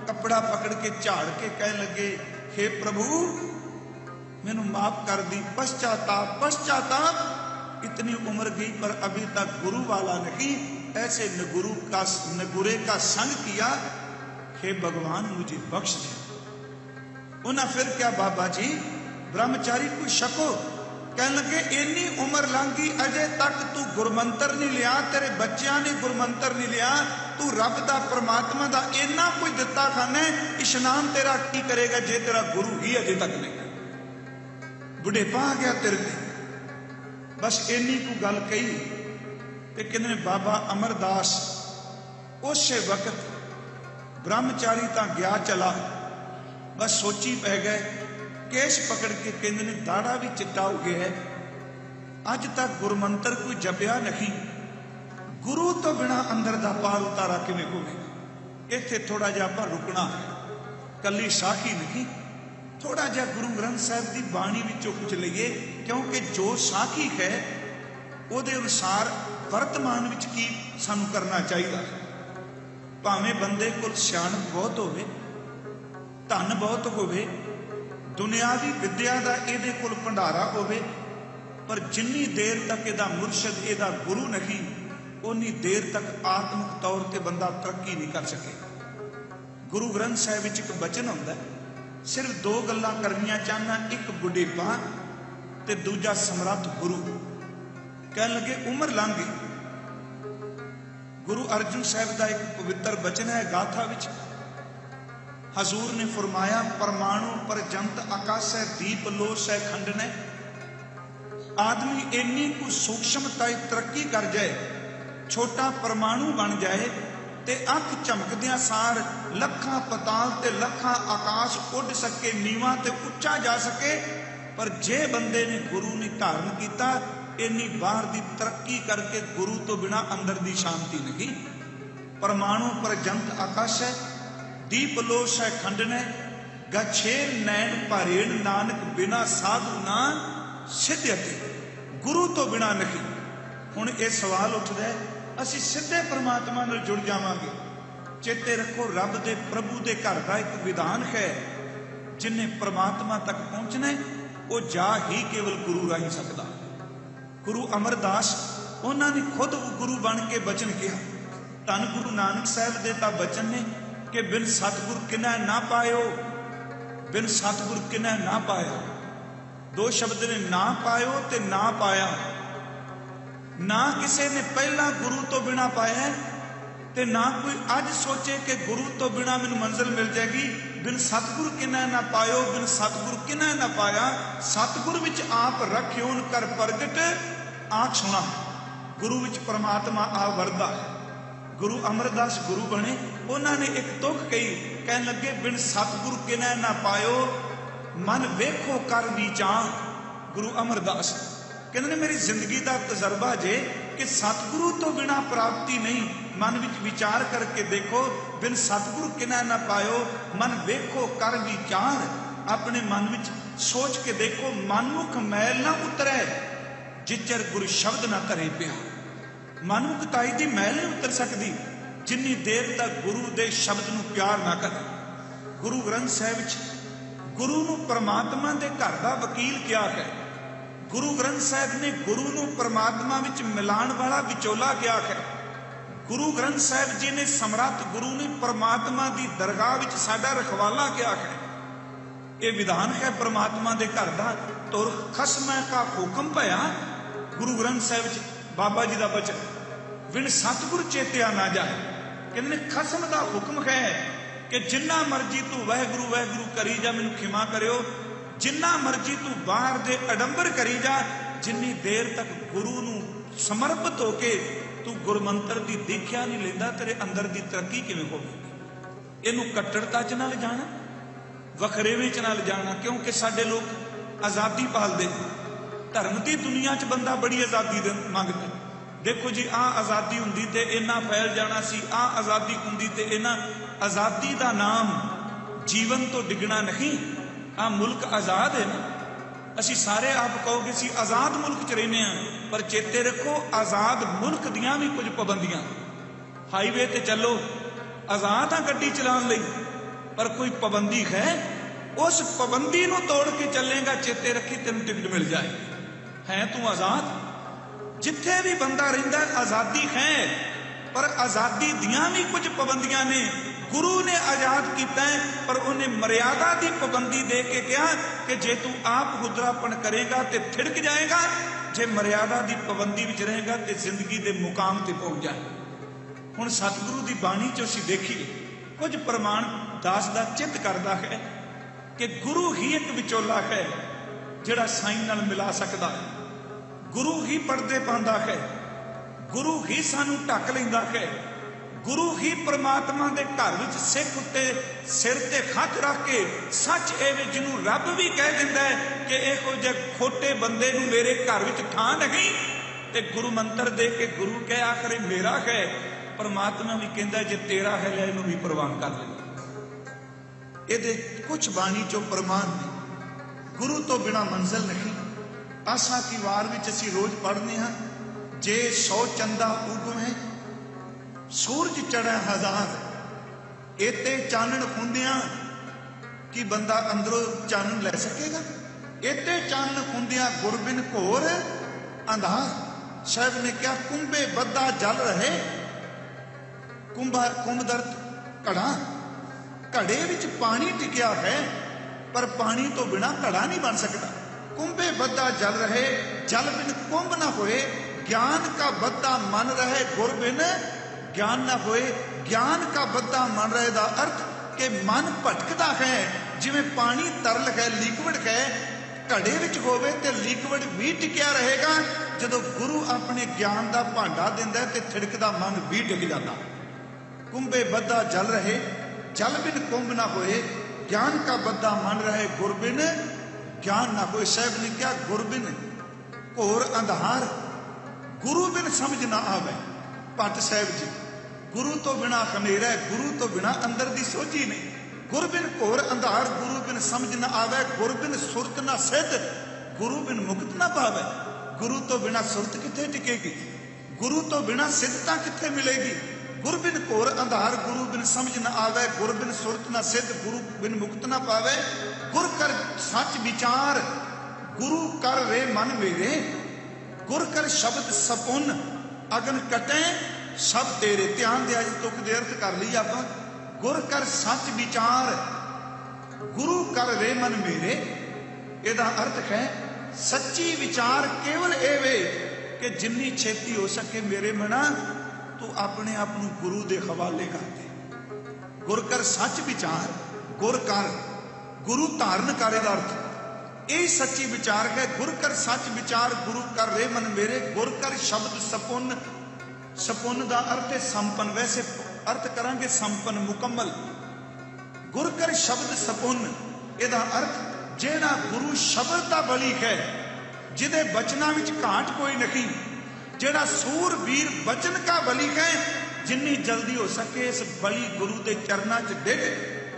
कपड़ा पकड़ के झाड़ के कह लगे हे प्रभु मैनू माफ कर दी, पश्चाताप पश्चाताप, इतनी उम्र गई पर अभी तक गुरु वाला नहीं, ऐसे नगुरे का संग किया, हे भगवान मुझे बख्श दे। उन्हें फिर क्या बाबा जी ब्रह्मचारी को शको? कह लगे इन्नी उम्र लंघी अजे तक तू गुरमंत्र नहीं लिया, तेरे बच्चों ने गुरमंत्र नहीं लिया, तू रब दा परमात्मा दा इन्ना कुछ दिता खाने, इशनान तेरा की करेगा जे तेरा गुरु ही अजे तक नहीं? बुढ़ेपा आ गया तेरे ते। बस इन्नी को गल कही ते कहने बाबा अमरदास उस वक्त ब्रह्मचारी तो गया चला, बस सोची पै गए, केश पकड़ के कहते ने दाड़ा भी चिट्टा हो गया है, अज तक गुरमंत्र कोई जपिया नहीं, गुरु तो बिना अंदर का पार उतारा किवें होवेगा? इत्थे थोड़ा जिहा आपां रुकना है, कली साखी नहीं, थोड़ा जिहा गुरु ग्रंथ साहिब की बाणी विचों कुछ लईए, क्योंकि जो साखी है उहदे अनुसार वर्तमान विच की सानू करना चाहिए। भावें बंदे कोल सियाणप बहुत होवे, धन बहुत होवे, दुनियावी विद्या का इहदे कोल भंडारा होवे, पर जिन्नी देर तक इहदा मुरशद इहदा गुरु नहीं, उन्नी देर तक आत्मिक तौर पर बंदा तरक्की नहीं कर सके। गुरु ग्रंथ साहिब विच एक बचन हुंदा है, सिर्फ दो गल्लां करनियां चाहना, एक बुढ़ेपा ते दूजा समर्थ गुरु। कह लगे उम्र लंघ गई। गुरु अर्जुन साहिब का एक पवित्र बचन है गाथा विच, हजूर ने फरमाया परमाणु परजंत आकाश है दीप लोस है खंडन है। आदमी इन्नी को सूक्ष्मता तरक्की कर जाए, छोटा परमाणु बन जाए ते अख झमकदियां सार लखां पताल ते लखां आकाश उड़ सके, नीवा ते उच्चा जा सके, पर जे बंदे ने गुरु ने धारण किया, इन्नी बाहर की तरक्की करके गुरु तो बिना अंदर की शांति नहीं। परमाणु परजंत आकाश है दीप लोस है खंडन है, गछेर नैन पारेण नानक बिना साधु ना सिद्धयते, गुरु तो बिना नहीं। हुण ये सवाल उठदा है असीं सिद्धे परमात्मा नाल जुड़ जावांगे। चेते रखो रब दे प्रभु दे घर का एक विधान है, जिन्हें परमात्मा तक पहुंचना है वो जा ही केवल गुरु राही सकदा। गुरु अमरदास उन्होंने खुद गुरु बन के बचन किया। धन गुरु नानक साहब दे तां बचन ने कि बिन सतगुर किन्ह ना पायो, बिन सतगुर किन्ह ना पाया। दो शब्द ने ना पायो ते ना पाया। ना किसी ने पहला गुरु तो बिना पाया ते ना कोई अज सोचे कि गुरु तो बिना मैनू मंजिल मिल जाएगी। बिन सतगुर किन्ह ना पायो, बिन सतगुर किन्ह ना पाया। सतगुर विच आप रखियोन कर प्रगट आख सुना। गुरु विच परमात्मा आ वरदा है। गुरु अमरदास गुरु बने, उन्होंने एक तुख कही, कह लगे बिन सतगुर किन्ह ना पायो मन वेखो कर विचार। गुरु अमरदास कहते मेरी जिंदगी का तजर्बा जे कि सतगुरु तो बिना प्राप्ति नहीं। मन विच विचार करके देखो, बिन सतगुरु किन्ह ना पायो मन वेखो कर विचार। अपने मन विच सोच के देखो, मनमुख मैल ना उतरे जिचर गुरु शब्द ना धरे पिया। मनमुखताई की मैल नहीं उतर सकती जिन्नी देर तक गुरु के शब्द को प्यार ना करे। गुरु ग्रंथ साहिब गुरु नूं परमात्मा दे घर दा वकील क्या है। गुरु ग्रंथ साहिब ने गुरु नूं परमात्मा विच मिलाण वाला विचोला क्या है। गुरु ग्रंथ साहिब जी ने समर्थ गुरु ने परमात्मा दी दरगाह विच साडा रखवाला क्या है। ये विधान है परमात्मा दे घर दा। तुर खसमै का हुक्म भया, गुरु ग्रंथ साहिब च बाबा जी दा बचन, विण सतगुर चेत्या ना जाए। कहते खसम दा हुक्म है कि जिन्ना मर्जी तू वाहिगुरु वाहिगुरु करी जा, मैनू खिमा करियो, जिन्ना मर्जी तू बाहर दे अडंबर करी जा, जिन्नी देर तक गुरु नूं समर्पित होके तू गुरमंत्र की दीख्या नहीं लेंदा, तेरे अंदर की तरक्की किवें होगी। इनू कट्टरता च ना ले जाना, वखरेवे च ना ले जाना, क्योंकि साडे लोग आज़ादी पालदे। धर्म की दुनिया च बंदा बड़ी आज़ादी मंगदा। देखो जी, आ आज़ादी हुंदी ते इन्ना फैल जाना सी, आ आज़ादी हुंदी ते इन्ना। आज़ादी का नाम जीवन तो डिगना नहीं। आ मुल्क आज़ाद है ना, असी सारे आप कहोगे सी आज़ाद मुल्क च रहने, पर चेते रखो आज़ाद मुल्क दियां भी कुछ पाबंदियां। हाईवे ते चलो, आज़ाद हाँ गड्डी चलाने लई, पर कोई पाबंदी है, उस पाबंदी नूं तोड़ के चलेगा, चेते रखी तेन टिकट मिल जाए। है तू आज़ाद। जिथे भी बंदा रहिंदा आज़ादी है, पर आज़ादी दियां भी कुछ पाबंदियां ने। गुरु ने आज़ाद किया है, पर उन्हें मर्यादा की पाबंदी दे के कहा कि जे तू आप गुदरापन करेगा तो थिड़क जाएगा, जे मर्यादा की पाबंदी विच रहेगा तो जिंदगी के मुकाम ते पहुंच जाए। हुण सतगुरु की बाणी चो असीं देखिए, कुछ प्रमाण दास का चित करता है कि गुरु ही एक विचोला है जिहड़ा साईं नाल मिला सकता है। गुरु ही पर्दे पांदा है, गुरु ही सानू ढक लैंदा है, गुरु ही परमात्मा के घर विच सिख उत्ते सिर ते हथ रख के सच एवे जिन्हों रब भी कह दिंदा है कि इहो जिहे खोटे बंदे नूं मेरे घर विच थां नहीं, ते गुरु मंत्र दे के गुरु कह आखिर मेरा है। परमात्मा भी कहता जे तेरा है लै इहनूं भी प्रवान कर ले। ये कुछ बाणी चो प्रमाण ने। गुरु तो बिना मंजिल नहीं। आसा की वार विच असीं रोज पढ़ने हाँ, जे 100 चंदा उगवे सूरज चढ़े हजार, एते चानण हुंदियां कि बंदा अंदरों चानण लै सकेगा। एते चानण हुंदियां गुरबिन घोर अंधार। साहब ने क्या कुंभे बद्दा जल रहे, कुंभदर्त घड़ा, घड़े विच पानी टिकिया है, पर पानी तो बिना घड़ा नहीं बन सकता। कुंभे बद्दा जल रहे, जल बिन कुंभ न होए, ज्ञान का बद्दा मन रहे, गुर बिन ज्ञान न होए। ज्ञान का बद्दा मन रहे का अर्थ कि मन भटकता है, जिवें पानी तरल है, लिक्विड है, घड़े विच होवे ते लिक्विड भी टिकिया रहेगा। जदों गुरु अपने ज्ञान का भांडा दिंदा ते थिड़कदा मन भी टिक जाता। कुंभे बद्दा जल रहे, जल बिन कुंभ ना होए, ज्ञान का बद्दा मन रहे, गुर बिन ज्ञान ना होए। साहब ने क्या गुर बिन घोर अंधार, गुरु बिन समझ ना आवे। भट्ट साहब जी, गुरु तो बिना खमेरा, गुरु तो बिना अंदर की सोची नहीं। गुर बिन घोर अंधार, गुरु बिन समझ न आवे, गुर बिन सुरत न सिद्ध, गुरु बिन मुक्त न पावे। गुरु तो बिना सुरत किथे टिकेगी, गुरु तो बिना सिद्धता किथे मिलेगी। गुर बिन घोर अंधार, गुरु बिन समझ न आवे, गुर बिन सुरत न सिद्ध, गुरु बिन मुक्त न पावे। गुर कर सच विचार, गुरु कर रे मन मेरे, गुर कर शब्द सपुन, अगन कटे सब तेरे। ध्यान दिया जी, तुक दे अर्थ कर ली आप। गुर कर सच विचार, गुरु कर रे मन मेरे, एदा अर्थ है सच्ची विचार केवल एवे कि जिन्नी छेती हो सके मेरे मना तू अपने आप नूं गुरु दे हवाले कर दे। गुर कर सच विचार, गुर कर गुरु धारण कर, एदा अर्थ यही सच्ची विचार है। गुर कर सच विचार, गुरु कर रे मन मेरे, गुर कर शब्द सपुन। सपुन का अर्थ है संपन्न, वैसे अर्थ करांगे संपन्न मुकम्मल। गुर कर शब्द सपुन, एदा अर्थ जेड़ा गुरु शब्द का बली है, जिदे बचना विच घाट कोई नहीं, जेड़ा सूरवीर बचन का बली है, जिन्नी जल्दी हो सके इस बली गुरु के चरणों च डिग।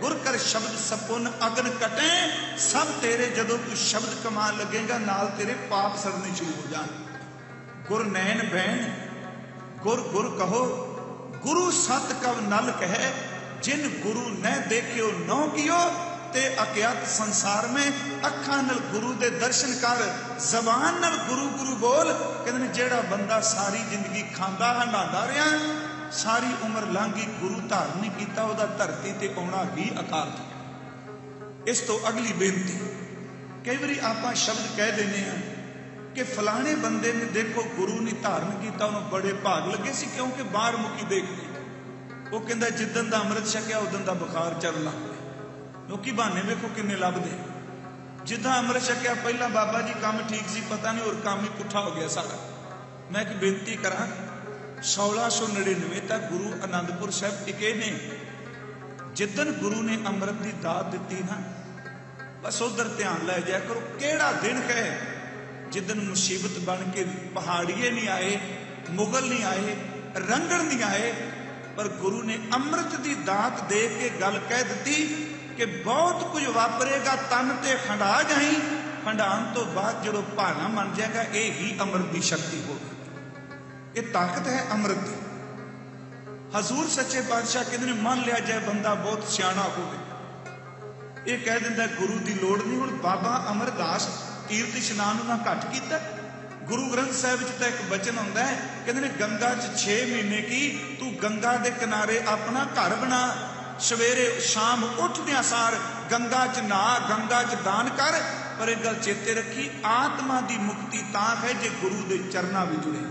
गुर कर शब्द सपुन, अगन कटे सब तेरे। जदों तू शब्द कमान लगेगा, नाल तेरे पाप सड़ने शुरू हो जाए। गुर नैन बैन, गुर गुर कहो, गुरु सत कव नल कहे, जिन गुरु न देखियो नौ कियो, ते अज्ञात संसार में अखां नाल गुरु दे दर्शन कर, जबान नाल गुरु गुरु बोल। कहते जेड़ा बंदा सारी जिंदगी खांदा हंडांदा रहा, सारी उम्र लंघी, गुरु धारण नहीं किया, वह धरती ते आउणा ही अकाल है। इस तो अगली बेनती, कई बार आप शब्द कह देने हैं कि फलाने बंदे ने देखो गुरु ने धारण किया, उन्होंने बड़े भाग लगे सी, क्योंकि बाहर मुखी देखते वो कहता जिदन का अमृत छकिया उदन का बुखार चढ़ लग पिया। लोग बहाने वेखो किन्ने लभदे, जिदा अमृत छकिया पहला बाबा जी काम ठीक सी, पता नहीं और काम ही पुठा हो गया सारा। मैं एक बेनती करा, 1699 तक गुरु आनंदपुर साहब टिके ने। जिदन गुरु ने अमृत की दात दी ना, बस उधर ध्यान लै जाया करो। केड़ा दिन है जिदन मुसीबत बन के पहाड़िए नहीं आए, मुगल नहीं आए, रंगड़ नहीं आए, पर गुरु ने अमृत की दात दे के गल कह दी कि बहुत कुछ वापरेगा, तन ते खंडा जाई, खंडान तो बाद जो भाना मन जाएगा, ये ही अमृत की शक्ति होगी। ये ताकत है अमृत की। हजूर सच्चे पातशाह कहते हैं मान लिया जाए बंदा बहुत सियाना हो, ये कह दिंदा गुरु की लोड़ नहीं। हुण बाबा अमरदास तीर्थ इशनान उन्हें घट किया। गुरु ग्रंथ साहिब तो एक बचन आता है, कहते गंगा च 6 महीने की तू गंगा के किनारे अपना घर बना, सवेरे शाम उठदियां सार गंगा च नहा, गंगा च दान कर। पर एक गल चेते रखी, आत्मा की मुक्ति तां है जे गुरु के चरणों में जुड़े।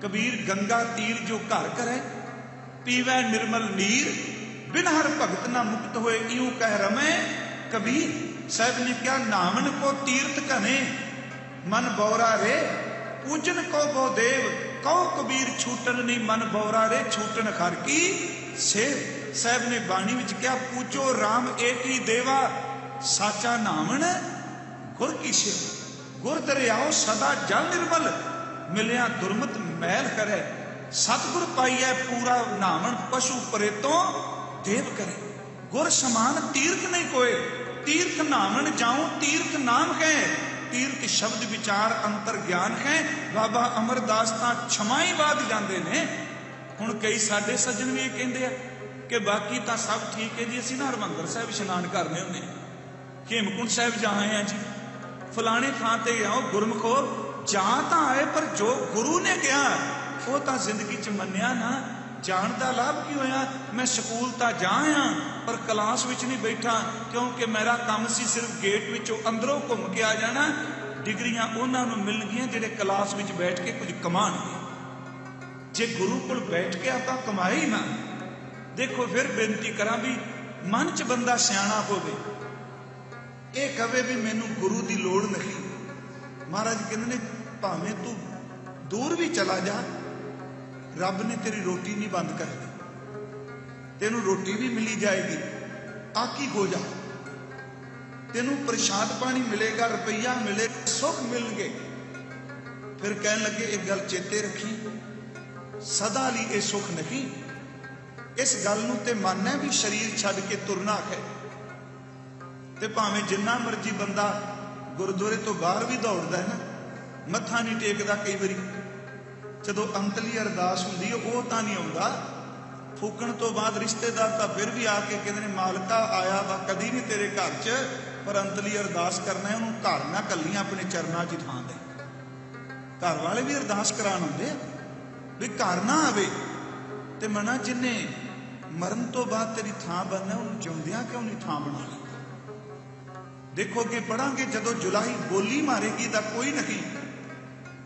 कबीर गंगा तीर जो घर करे, पीवै निर्मल नीर, बिन हर भगत ना मुक्त होए, यूं कह रमे। कबीर साहब ने क्या नामन को तीर्थ घने, मन बौरा रे पूजन को बो देव। कहो कबीर छूटन नहीं मन बौरा रे, छूटन खर की सेव। साहब ने बाणी विच क्या पूजो राम एक ही देवा, साचा नामन गुर की सेव। गुर दरियाओ सदा जल निर्मल, मिलिया दुर्मत मैल करे। सतगुर पाइए पूरा नामन, पशु परे तो देव करे। गुर समान तीर्थ नहीं कोई, तीर्थ नामन जाऊं तीर्थ नाम है। तीर्थ शब्द विचार अंतर ज्ञान है। बाबा अमरदास तां क्षमा ही बाद जाते ने। हुण कई साडे सज्जन भी कहते हैं कि बाकी तो सब ठीक है जी, असीं ना हरमंदर साहिब इशनान करने होंगे, हेमकुंड साहिब जा आए हैं जी, फलाने थां ते आओ, गुरमुखो जा तो आए, पर जो गुरु ने कहा वो तो जिंदगी च मन्निया ना। जान का लाभ की होया, मैं स्कूल तो जा आया पर क्लास विच नहीं बैठा, क्योंकि मेरा काम सी सिर्फ गेट विचों अंदरों घूम के आ जाना। डिग्रियां उन्होंने मिल गई जिहड़े क्लास विच बैठ के कुछ कमाणगे। जे गुरु कोल बैठ के आप कमाए ही ना, देखो फिर बेनती करा भी मन च बंदा सियाणा होवे, ये कहे भी मैनू गुरु की लोड़ नहीं। महाराज कहते ने भावें तू दूर भी चला जा, रब ने तेरी रोटी नहीं बंद कर दी, तेनू रोटी भी मिली जाएगी, आकी हो जा, तेनू प्रसाद पानी मिलेगा, रुपया मिलेगा, सुख मिल गए। फिर कह लगे एक गल चेते रखी, सदा ली ये सुख नहीं। इस गल नूं ते मानना भी शरीर छड्ड के तुरना है, ते भावें जिन्ना मर्जी बंदा गुरुद्वारे तो बाहर भी दौड़दा है ना, मत्था नहीं टेकदा। कई बारी जदों अंतली अरदास हुंदी है वो तां नहीं आउंदा, फूकण तो बाद रिश्तेदार तो फिर भी आके कहते हैं मालका आया वा कदी नहीं तेरे घर च, पर अंतली अरदास करना है उन्होंने घर ना कलियां अपने चरणों च थां दे। घर वाले भी अरदास कराण आउंदे भी घर ना आवे, ते मना जिन्हें मरण तो बाद तेरी थां बनना उन्हें जिउंदियां क्यों नहीं थां बना ली। देखो अगे पढ़ांगे, जदों जुलाई बोली मारेगी तो कोई नहीं,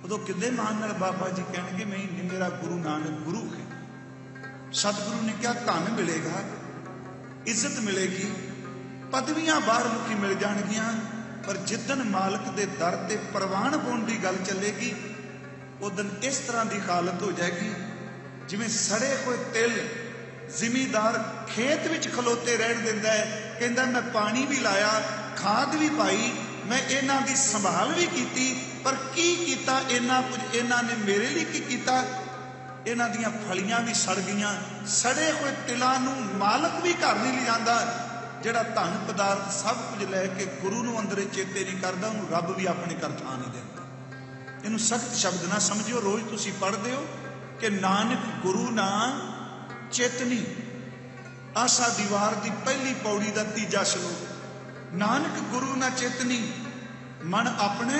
उदों कितने मान नाल बाबा जी कहणगे नहीं मेरा गुरु नानक गुरु है। सतगुरु ने क्या धन मिलेगा, इज्जत मिलेगी, पदवियां बाहर मुखी मिल जाणगियां, पर जिदन मालक दे दर ते प्रवान होने की गल चलेगी, उदन इस तरह की हालत हो जाएगी जिवें सड़े हुए तिल जिमीदार खेत विच खलोते रहन दिंदा है। कहंदा मैं पानी भी लाया, खाद भी पाई, मैं इन्हां दी संभाल भी की, पर की कीता इन्ना कुछ इन्हां ने मेरे लिए की कीता, इन्हां दियां फलियां भी सड़ गईयां। सड़े हुए तिलां नूं मालक भी घर नहीं ले जांदा, जिहड़ा धन पदार्थ सब कुछ लैके गुरु नूं अंदर चेते नहीं करदा, उहनूं रब भी अपने घर थां नहीं दिंदा। इहनूं सख्त शब्द ना समझिओ, रोज़ तुसीं पढ़दे हो कि नानक गुरु ना चेतनी। आशा दीवार की पहली पौड़ी का तीजा श्लोक, नानक गुरु ना चेतनी, मन अपने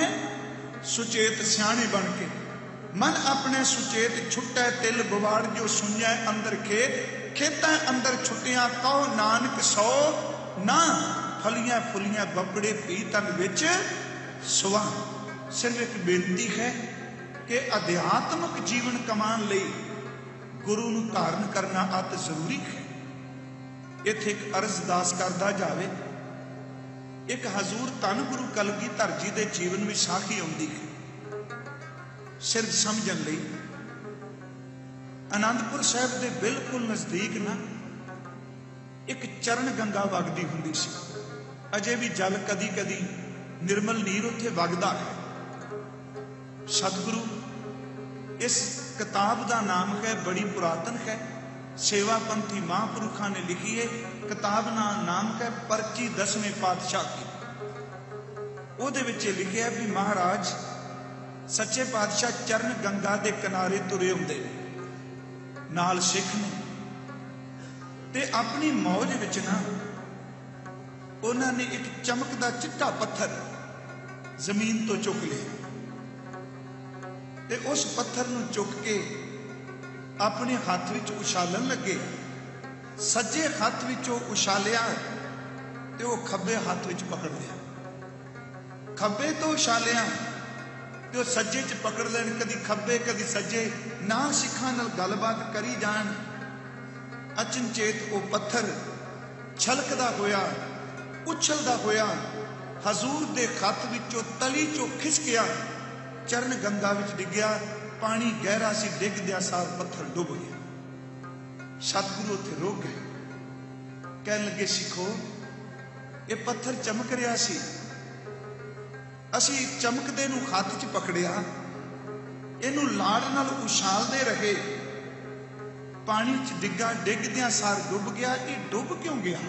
सुचेत सियाणे बन के। मन अपने सुचेत छुट्टै तिल बुवाड़, जो सुनिया अंदर खेत, खेतां अंदर छुट्टियां कहो नानक सो ना। फलियां फुलियां बपड़े पी तन विच सुवा। सिर्फ एक बेनती है कि अध्यात्मक जीवन कमान लई गुरु नूं धारण करना अत जरूरी है। इत्थे एक अरजदास करदा जावे, एक हजूर धन गुरु कलगीधर जी दे जीवन में साखी आउंदी है। सिर्फ समझण लई आनंदपुर साहिब दे बिल्कुल नजदीक ना एक चरण गंगा वगदी हुंदी सी। अजे भी जल कदी कदी निर्मल नीर उत्थे वगदा है। सतगुरु इस किताब का नाम है, बड़ी पुरातन है, सेवापंथी महापुरुषों ने लिखी है। किताब का नाम है परची 10वें पातशाह की। ਉਹਦੇ ਵਿੱਚ ਲਿਖਿਆ ਵੀ महाराज सच्चे पातशाह चरण गंगा के किनारे तुरे आउंदे नाल सिख ने, ते अपनी मौज विच ना उन्होंने एक चमकदा चिट्टा पत्थर जमीन तो चुक लिया, ते उस पत्थर नूं चुक के अपने हाथ विच उछालन लगे। सज्जे हाथ विचों उछालिया ते वो खब्बे हाथ विच पकड़ लिया। खब्बे तो उछालिया ते सज्जे च पकड़ लैन, कदी खब्बे कदी सज्जे, ना सिखां नाल गलबात करी जान। अचनचेत वो पत्थर छलकदा होया, उछलदा होया हजूर दे हथ विचों तली चों खिसकिया, चरण गंगा विच डिग्या। पानी गहरा सी, डिगदिया सार पत्थर डुब गया। सतगुरु उत्थे रुक गए, कहन लगे सिखो ये पत्थर चमक रहा सी, असी चमकदे नूं हथ च पकड़िया, इनू लाड़ नाल उछालदे रहे, पानी च डिग्गा, डिगदिया सार डुब गया। ये डुब क्यों गया?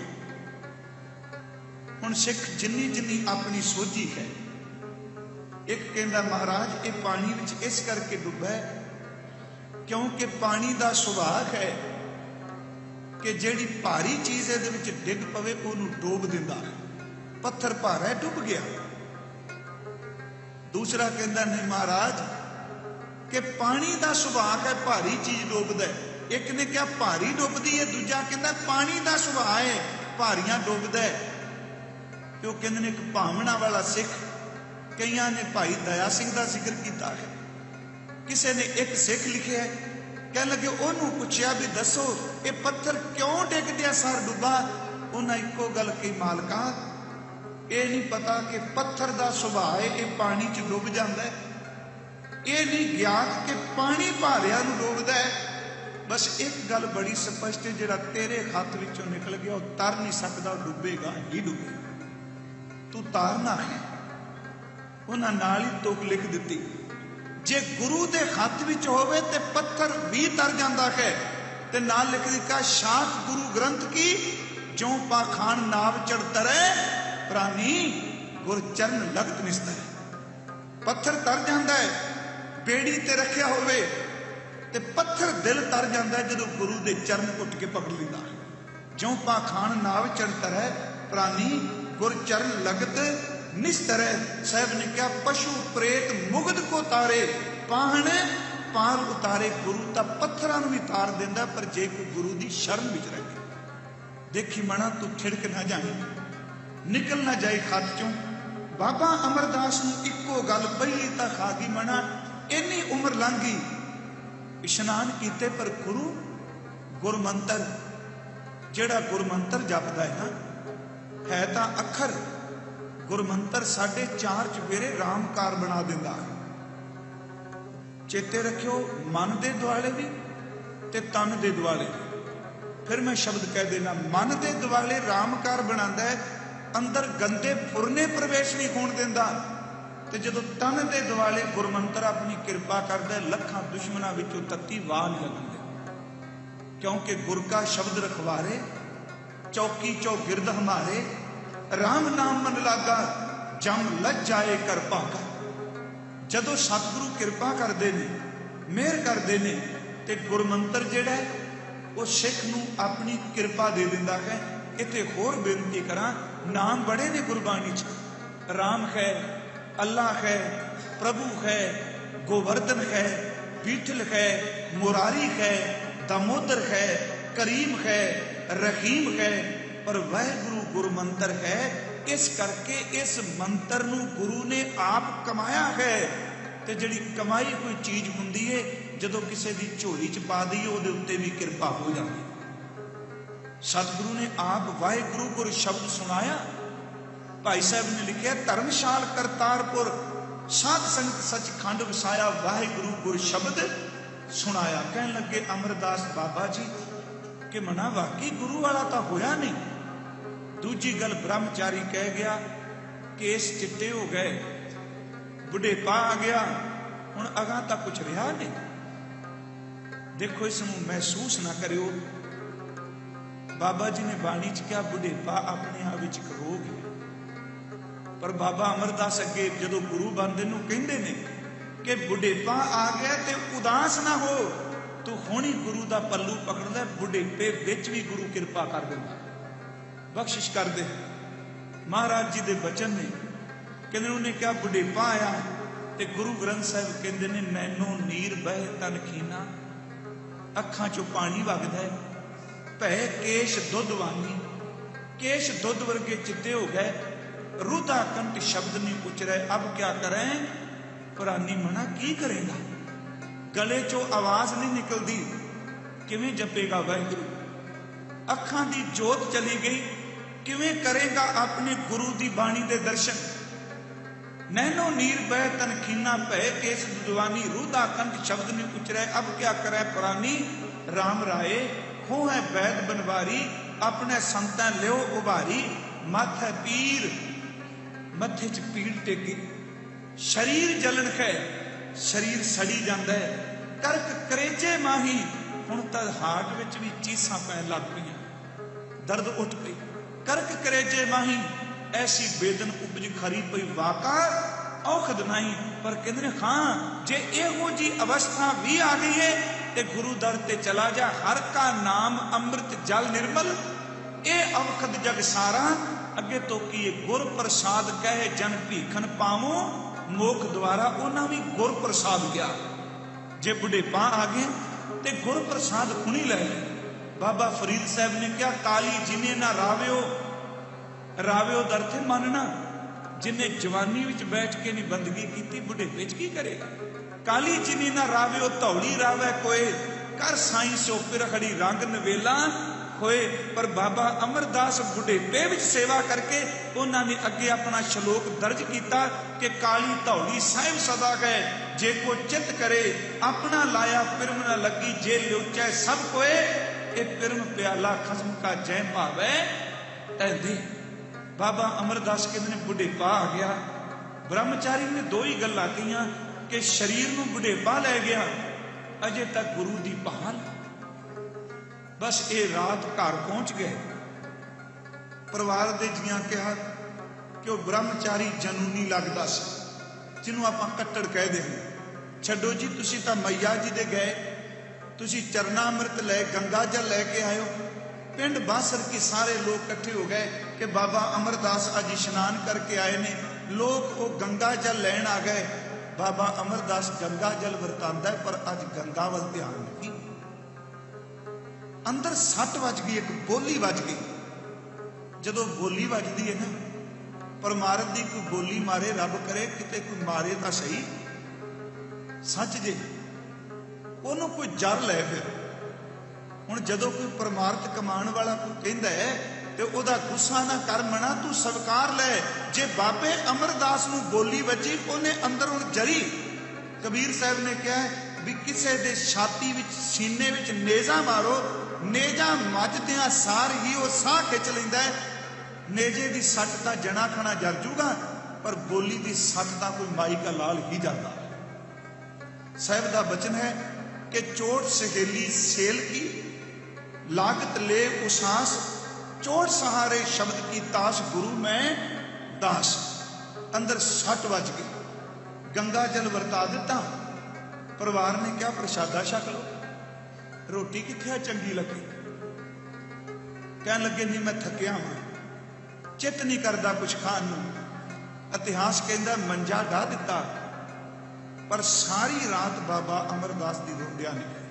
हुण सिख जिन्नी जिन्नी अपनी सोझी है, एक कहंदा महाराज ये पानी विच इस करके डुबा क्योंकि पानी का सुभाव है कि जिहड़ी भारी चीज़ इहदे विच डिग पवे उहनूं डोब दिंदा है। पत्थर भारा है, डुब गया। दूसरा कहता नहीं महाराज कि पानी का सुभाव है, भारी चीज डुबदा है। एक ने कहा भारी डुबदी है, दूजा कहता पानी का सुभाव है, भारियां डुबदा है। तो कहते एक भावना वाला सिख, कई ने भाई दया सिंह का जिक्र किया है, किसी ने एक सिख लिखे है, कह लगे उन्होंने पूछया भी दसो ये पत्थर क्यों डिगदिया सार डुबा। उन्हें इको गल कही मालका ये नहीं पता कि पत्थर का सुभाव है ये पानी च डुब जाता है, ये नहीं ज्ञात कि पानी भारिया नूं डुबदा है। बस एक गल बड़ी स्पष्ट है, जिहड़ा तेरे हाथ विचों निकल गया वो तर नहीं सकता, डुबेगा ही डुबेगा, तू तारना है। उन्हां नाल ही तुक लिख दी, जे गुरु के हाथ विच होवे ते पत्थर भी तर जाता है। ते नाल लिख दिता शाख गुरु ग्रंथ की, जो पाखान नाव चढ़ तरे प्राणी गुर चरण लगत निस्तर। पत्थर तर जाता है, बेड़ी ते रखिया होवे ते पत्थर दिल तर जाता है जो गुरु के चरण घुट के पकड़ लेता है। ज्यों पाखान नाव चढ़ तरै प्राणी गुर चरण लगत निस्तर। साहब ने कहा पशु प्रेत मुगध को तारे, पाहन पार उतारे। गुरु तो पत्थरां नूं भी तार देंदा, पर जे कोई गुरु की शरण विच रहे। देखी मना तू ठिड़क ना जाए, निकल ना जाए हाथ चों। बाबा अमरदास नूं इक्को गल पई तां खा गई मना, इन्नी उम्र लंघ गई, इशनान कीते पर गुरु गुरमंत्र, जिहड़ा गुरमंत्र जपदा है ना है तां अखर, गुरमंत्र 4.5 चुफेरे रामकार बना दिंदा है। चेते रखियो मन दे दुआले भी ते तन दे दुआले। फिर मैं शब्द कह देना, मन दे दुआले रामकार बनांदा है, अंदर गंदे फुरने प्रवेश नहीं होण दिंदा। ते जदों तन दे दुआले गुरमंत्र अपनी कृपा करदा है, लखां दुश्मनां विचों तत्ती वाह नहीं लगदे। क्योंकि गुर का शब्द रखवारे, चौकी चौगिरद हमारे, राम नाम मन लागा जम लज जाए कर भागा। जदों सतगुरु कृपा करते ने, मेहर करते ने, ते गुरमंत्र जिहड़ा है वो सिख नूं अपनी कृपा दे दिंदा है। इत्थे होर बेनती करा, नाम बड़े ने गुरबाणी च, राम है, अल्लाह है, प्रभु है, गोवर्धन है, बीठल है, मुरारी है, दामोदर है, करीम है, रहीम है, पर वाहिगुरु गुरु मंत्र है। इस करके इस मंत्र नूं गुरु ने आप कमाया है। ते जिहड़ी कमाई कोई चीज हुंदी है, जदों किसी दी झोली च पा दईए उहदे उत्ते भी किरपा हो जाती। सतगुरु ने आप वाहिगुरु गुरु शब्द सुनाया। भाई साहब ने लिखा, धर्मशाल करतारपुर साध संगत सचखंड वसाया, वाहिगुरु गुरु शब्द सुनाया। कहन लगे अमरदास बाबा जी कि मना वाकई गुरु वाला तो होया नहीं। दूजी गल ब्रह्मचारी कह गया, केस चिट्टे हो गए, बुढ़ेपा आ गया, हुण अगां तक कुछ रहा नहीं। देखो इसनूं महसूस ना करियो। बाबा जी ने बाणी च कहा बुढ़ेपा अपने आप विच एक रोग है। पर बाबा अमरदास अगे जदों गुरु बनदे नूं कहंदे ने कि बुढ़ेपा आ गया ते उदास ना हो, तू हुणी गुरु दा पल्लू पकड़ ले, बुढ़ेपे विच भी गुरु किरपा कर दिंदा, बख्शिश कर दे। महाराज जी दे बचन ने कहंदे उन्हें क्या बुढ़ेपा आया ते गुरु ग्रंथ साहिब कहंदे ने नैनो नीर बह तन खीना, अखां चों पानी वगदा है, भै केश दुधवानी, केश दुध वर्गे चिट्टे हो गए, रुदा कंठ शब्द नहीं उचरे, अब क्या करें पुरानी मना की करेगा, गले चो आवाज नहीं निकलती, किवें जपेगा वाहिगुरु, अखां दी जोत चली गई, किवें करेगा अपने गुरु दी बाणी दे दर्शन। नैनो नीर बह तन खीना, भय केस दुधवानी, रुदा कंठ शब्द नहीं उचरे, अब क्या करे पुरानी, राम राय हो है वैद बनवारी, अपने संतां लियो उभारी, मथ है पीर, मथे च पीड़ टेकी, शरीर जलन है, शरीर सड़ी जाता है, करक करेजे माही, हुण तां हार्ट विच भी चीसां पैण लग पईआं, दर्द उठ पई, करक करेजे माही, ऐसी बेदन उपज खरी पई, वाका औखद नहीं। पर कहते हैं हाँ जे इहो जी अवस्था भी आ गई है ते गुरु दर ते चला जा, हर का नाम अमृत जल निर्मल, ए औखद जग सारा, अगे तो की गुर प्रसाद कहे जन भीखन पावो, मोख द्वारा उन्हां भी गुर प्रसाद गया। जे बुढ़ेपा आ गए ते गुर प्रसाद खुणी लै। बाबा फरीद साहब ने क्या, काली जिन्हें ना रावियो, रावियो दर थे मानना, जिन्हें जवानी विच बैठ के नहीं बंदगी की, बुढ़ेपे च की करेगा। काली जिन्हें ना रावियो धौली रावै कोई, कर साई सो पिरखड़ी रंग नवेला होए। पर बाबा अमरदास बुढ़ेपे विच सेवा करके उन्होंने अगे अपना श्लोक दर्ज किया कि काली धौली साहिब सदा गए, जे को चित करे अपना लाया पिरम न लगी, जे लोचै सब कोए, ये पिरम प्याला खसम का जय भावे तैंदी। बाबा अमरदास कहते हैं बुढ़ेपा आ गया। ब्रह्मचारी ने दो ही गल्लां कहियां कि शरीर नूं बुढ़ेपा लै गया, अजे तक गुरु दी भाल। बस ये रात घर पहुंच गए, परिवार दे जियां कहा कि वह ब्रह्मचारी जनूनी लगदा सी, जिन्हों आपां कट्टड़ कहदे हैं। छड्डो जी, तुसीं तां मैया जी दे गए, तुसीं चरनामृत लै गंगा जल लैके आयो। पिंड बासर के सारे लोग इकट्ठे हो गए कि बाबा अमरदास अज इशनान करके आए ने, लोग वो गंगा जल लैन आ गए। बाबा अमरदास गंगा जल वरतांदा है, पर अज गंगा वल ध्यान नहीं। अंदर सट वज गई, एक बोली वज गई। जदों बोली वजदी है ना, परमारथ दी कोई बोली मारे, रब करे किते कोई मारे तो सही, सच जे ओनू कोई जर लै। फिर हुण जदों कोई परमार्थ कमाण वाला कोई कहंदा है ते ओदा गुस्सा ना कर मना, तू स्वीकार लै। जे बाबे अमरदास नूं बोली वजी, ओने अंदरों जरी। कबीर साहब ने कहा भी किसी दे छाती विच सीने विच नेजा मारो, नेजा मजदियां सार ही वो साह खिंच लैंदा है। नेजे की सट तां जना खना जर जूगा, पर बोली की सट तां कोई माई का लाल ही जाता। साहब का वचन है कि चोट सहेली सेल की, लागत ले उसास, चोट सहारे शब्द की ताश, गुरु में दास। अंदर सट वज गई, गंगा जल वरता दिता। परिवार ने क्या प्रसादा छक लो, रोटी किथे चंगी लगी। कह लगे नहीं मैं थकिया हाँ, चित नहीं करता कुछ खान नूं। इतिहास कहता मंजा ढा दिता, पर सारी रात बाबा अमरदास की रोंदिया निकली।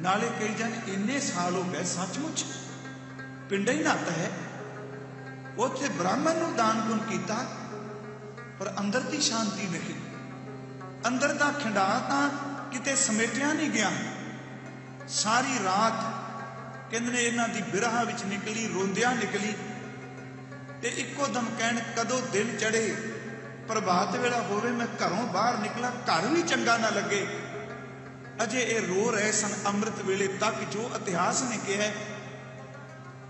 नाले कई जन इन्ने साल हो गए सचमुच पिंड ही नत है, उत्थे ब्राह्मण नूं दान पुन किया, पर अंदर की शांति नहीं, अंदर का खंडा तां किते समेटिया नहीं गया। सारी रात कहंदे ने इन्हां दी बिरहा विच निकली, रोंदिया निकली, ते इक्को दम कहण कदों दिन चढ़े, प्रभात वेला होवे, मैं घरों बाहर निकला, घर भी चंगा ना लगे। अजे ये रो रहे सन अमृत वेले तक, जो इतिहास ने कहा।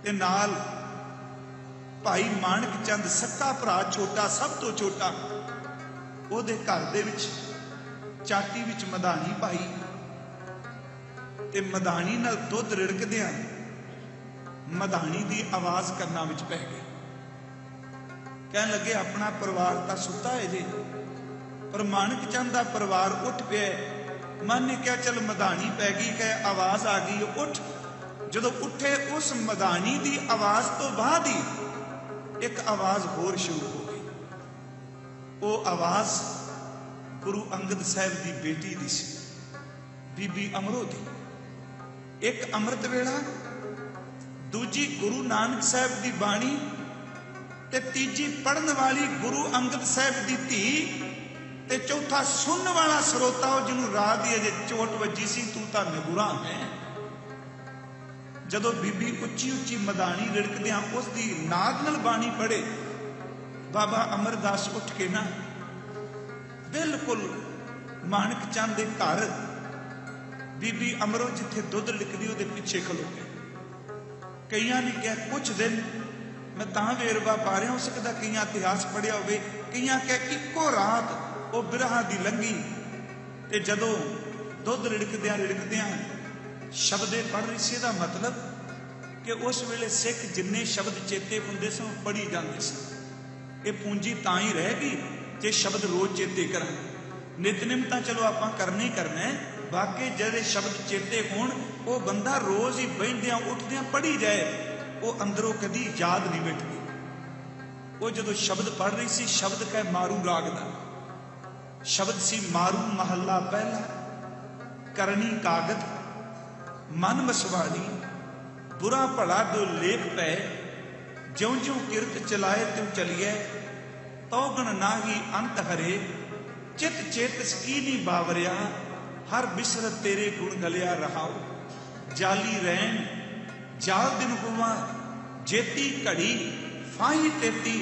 ते नाल भाई माणक चंद सक्का भरा छोटा, सब तो छोटा, ओहदे घर दे विच चाटी विच मधानी पाई, ते मधानी नाल दुध रिड़कदियां मधानी दी आवाज करना विच पै गई। कहन लगे अपना परिवार तां सुता है जी, पर माणक चंद दा परिवार उठ पिया। मन ने कहा चल मधानी पै गई, कह आवाज आ गई, उठ। जदों उठे उस मधानी दी आवाज तो बाद ही एक आवाज होर शुरू हो गई। वो आवाज गुरु अंगद साहब की बेटी दी सी, बीबी अमरो दी। एक अमृत वेला, दूजी गुरु नानक साहब की बाणी, ते तीजी पढ़न वाली गुरु अंगद साहब की धी, ते चौथा सुनने वाला सरोता जिन्होंने रात की अजे चोट वजी सी, तू तां नगुरा है। जदों बीबी उच्ची उच्ची मधानी रिड़कदियां उसकी नाद नाल बाणी पढ़े, बाबा अमरदास उठ के ना बिल्कुल माणक चंद दे घर बीबी अमरो जिथे दुध लिकदी उहदे पिछे खलो गए। कईयां ने कहा कुछ दिन, मैं तां वेरवा पा रहा, हो सकता कईयां इतिहास पढ़िया होवे, कईयां कहा इक्को रात वो बिरहा दी लंघी, ते जदों दुध रिड़कदियां शब्दे पढ़ रही सी। इसदा मतलब कि उस वेले सिख जिन्ने शब्द चेते हुंदे सन पढ़ी जाते सन। ये पूंजी तां ही रह गई जे शब्द रोज चेते करा। नितनेम तां चलो आपां करना ही करना है, बाकी जदे शब्द चेते होण वो बंदा रोज ही बहिंदियां उठदियां पढ़ी जाए, वो अंदरों कदी याद नहीं मिटदी। वो जदों शब्द पढ़ रही सी, शब्द कह मारू राग दा शब्द सी, मारू महला पहला, करनी कागद मन मसवाड़ी, बुरा भला दो लेख पै, ज्यों ज्यों किरत चलाए त्यों चलिए, तौगण नाही अंत हरे, चित चेत सकीनी बावरिया, हर बिसरत तेरे गुण गलिया रहाओ, जाली रैन जाल दिन हुआ, जेती घड़ी फाही तेती,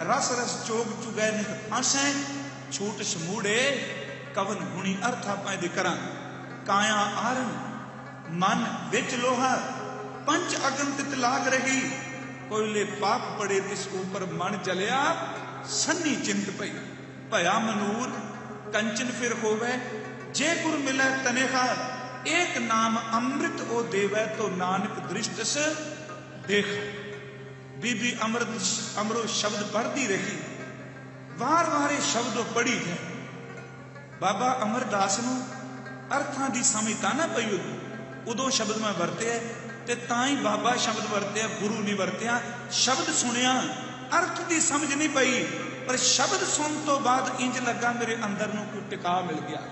रस रस चोग चुगै नित फांसै, छूट समूड़े कवन गुणी। अर्थ आपां इहदे करां। काया आरन मन बिच लोहा, पंच अगन तित लाग रही, कोयले पाप पड़े तिस ऊपर मन जलिया, सन्नी चिंत पई, भया मनूर कंचन फिर होवे, जे गुर मिलै तनेहा, एक नाम अमृत ओ देवै, तो नानक दृष्टस देख। बीबी अमरो शब्द पढ़ती रही, वार वारे शब्द पढ़ी है। बाबा अमरदास नूं अर्थां दी समझ तां ना पई, उदों शब्द मैं वरतिया ते तां ही बाबा शब्द वरतिया, गुरु नहीं वरतिया। शब्द सुनिया, अर्थ की समझ नहीं पई, पर शब्द सुन तो बाद इंज लगा मेरे अंदर नूं कोई टिका मिल गया,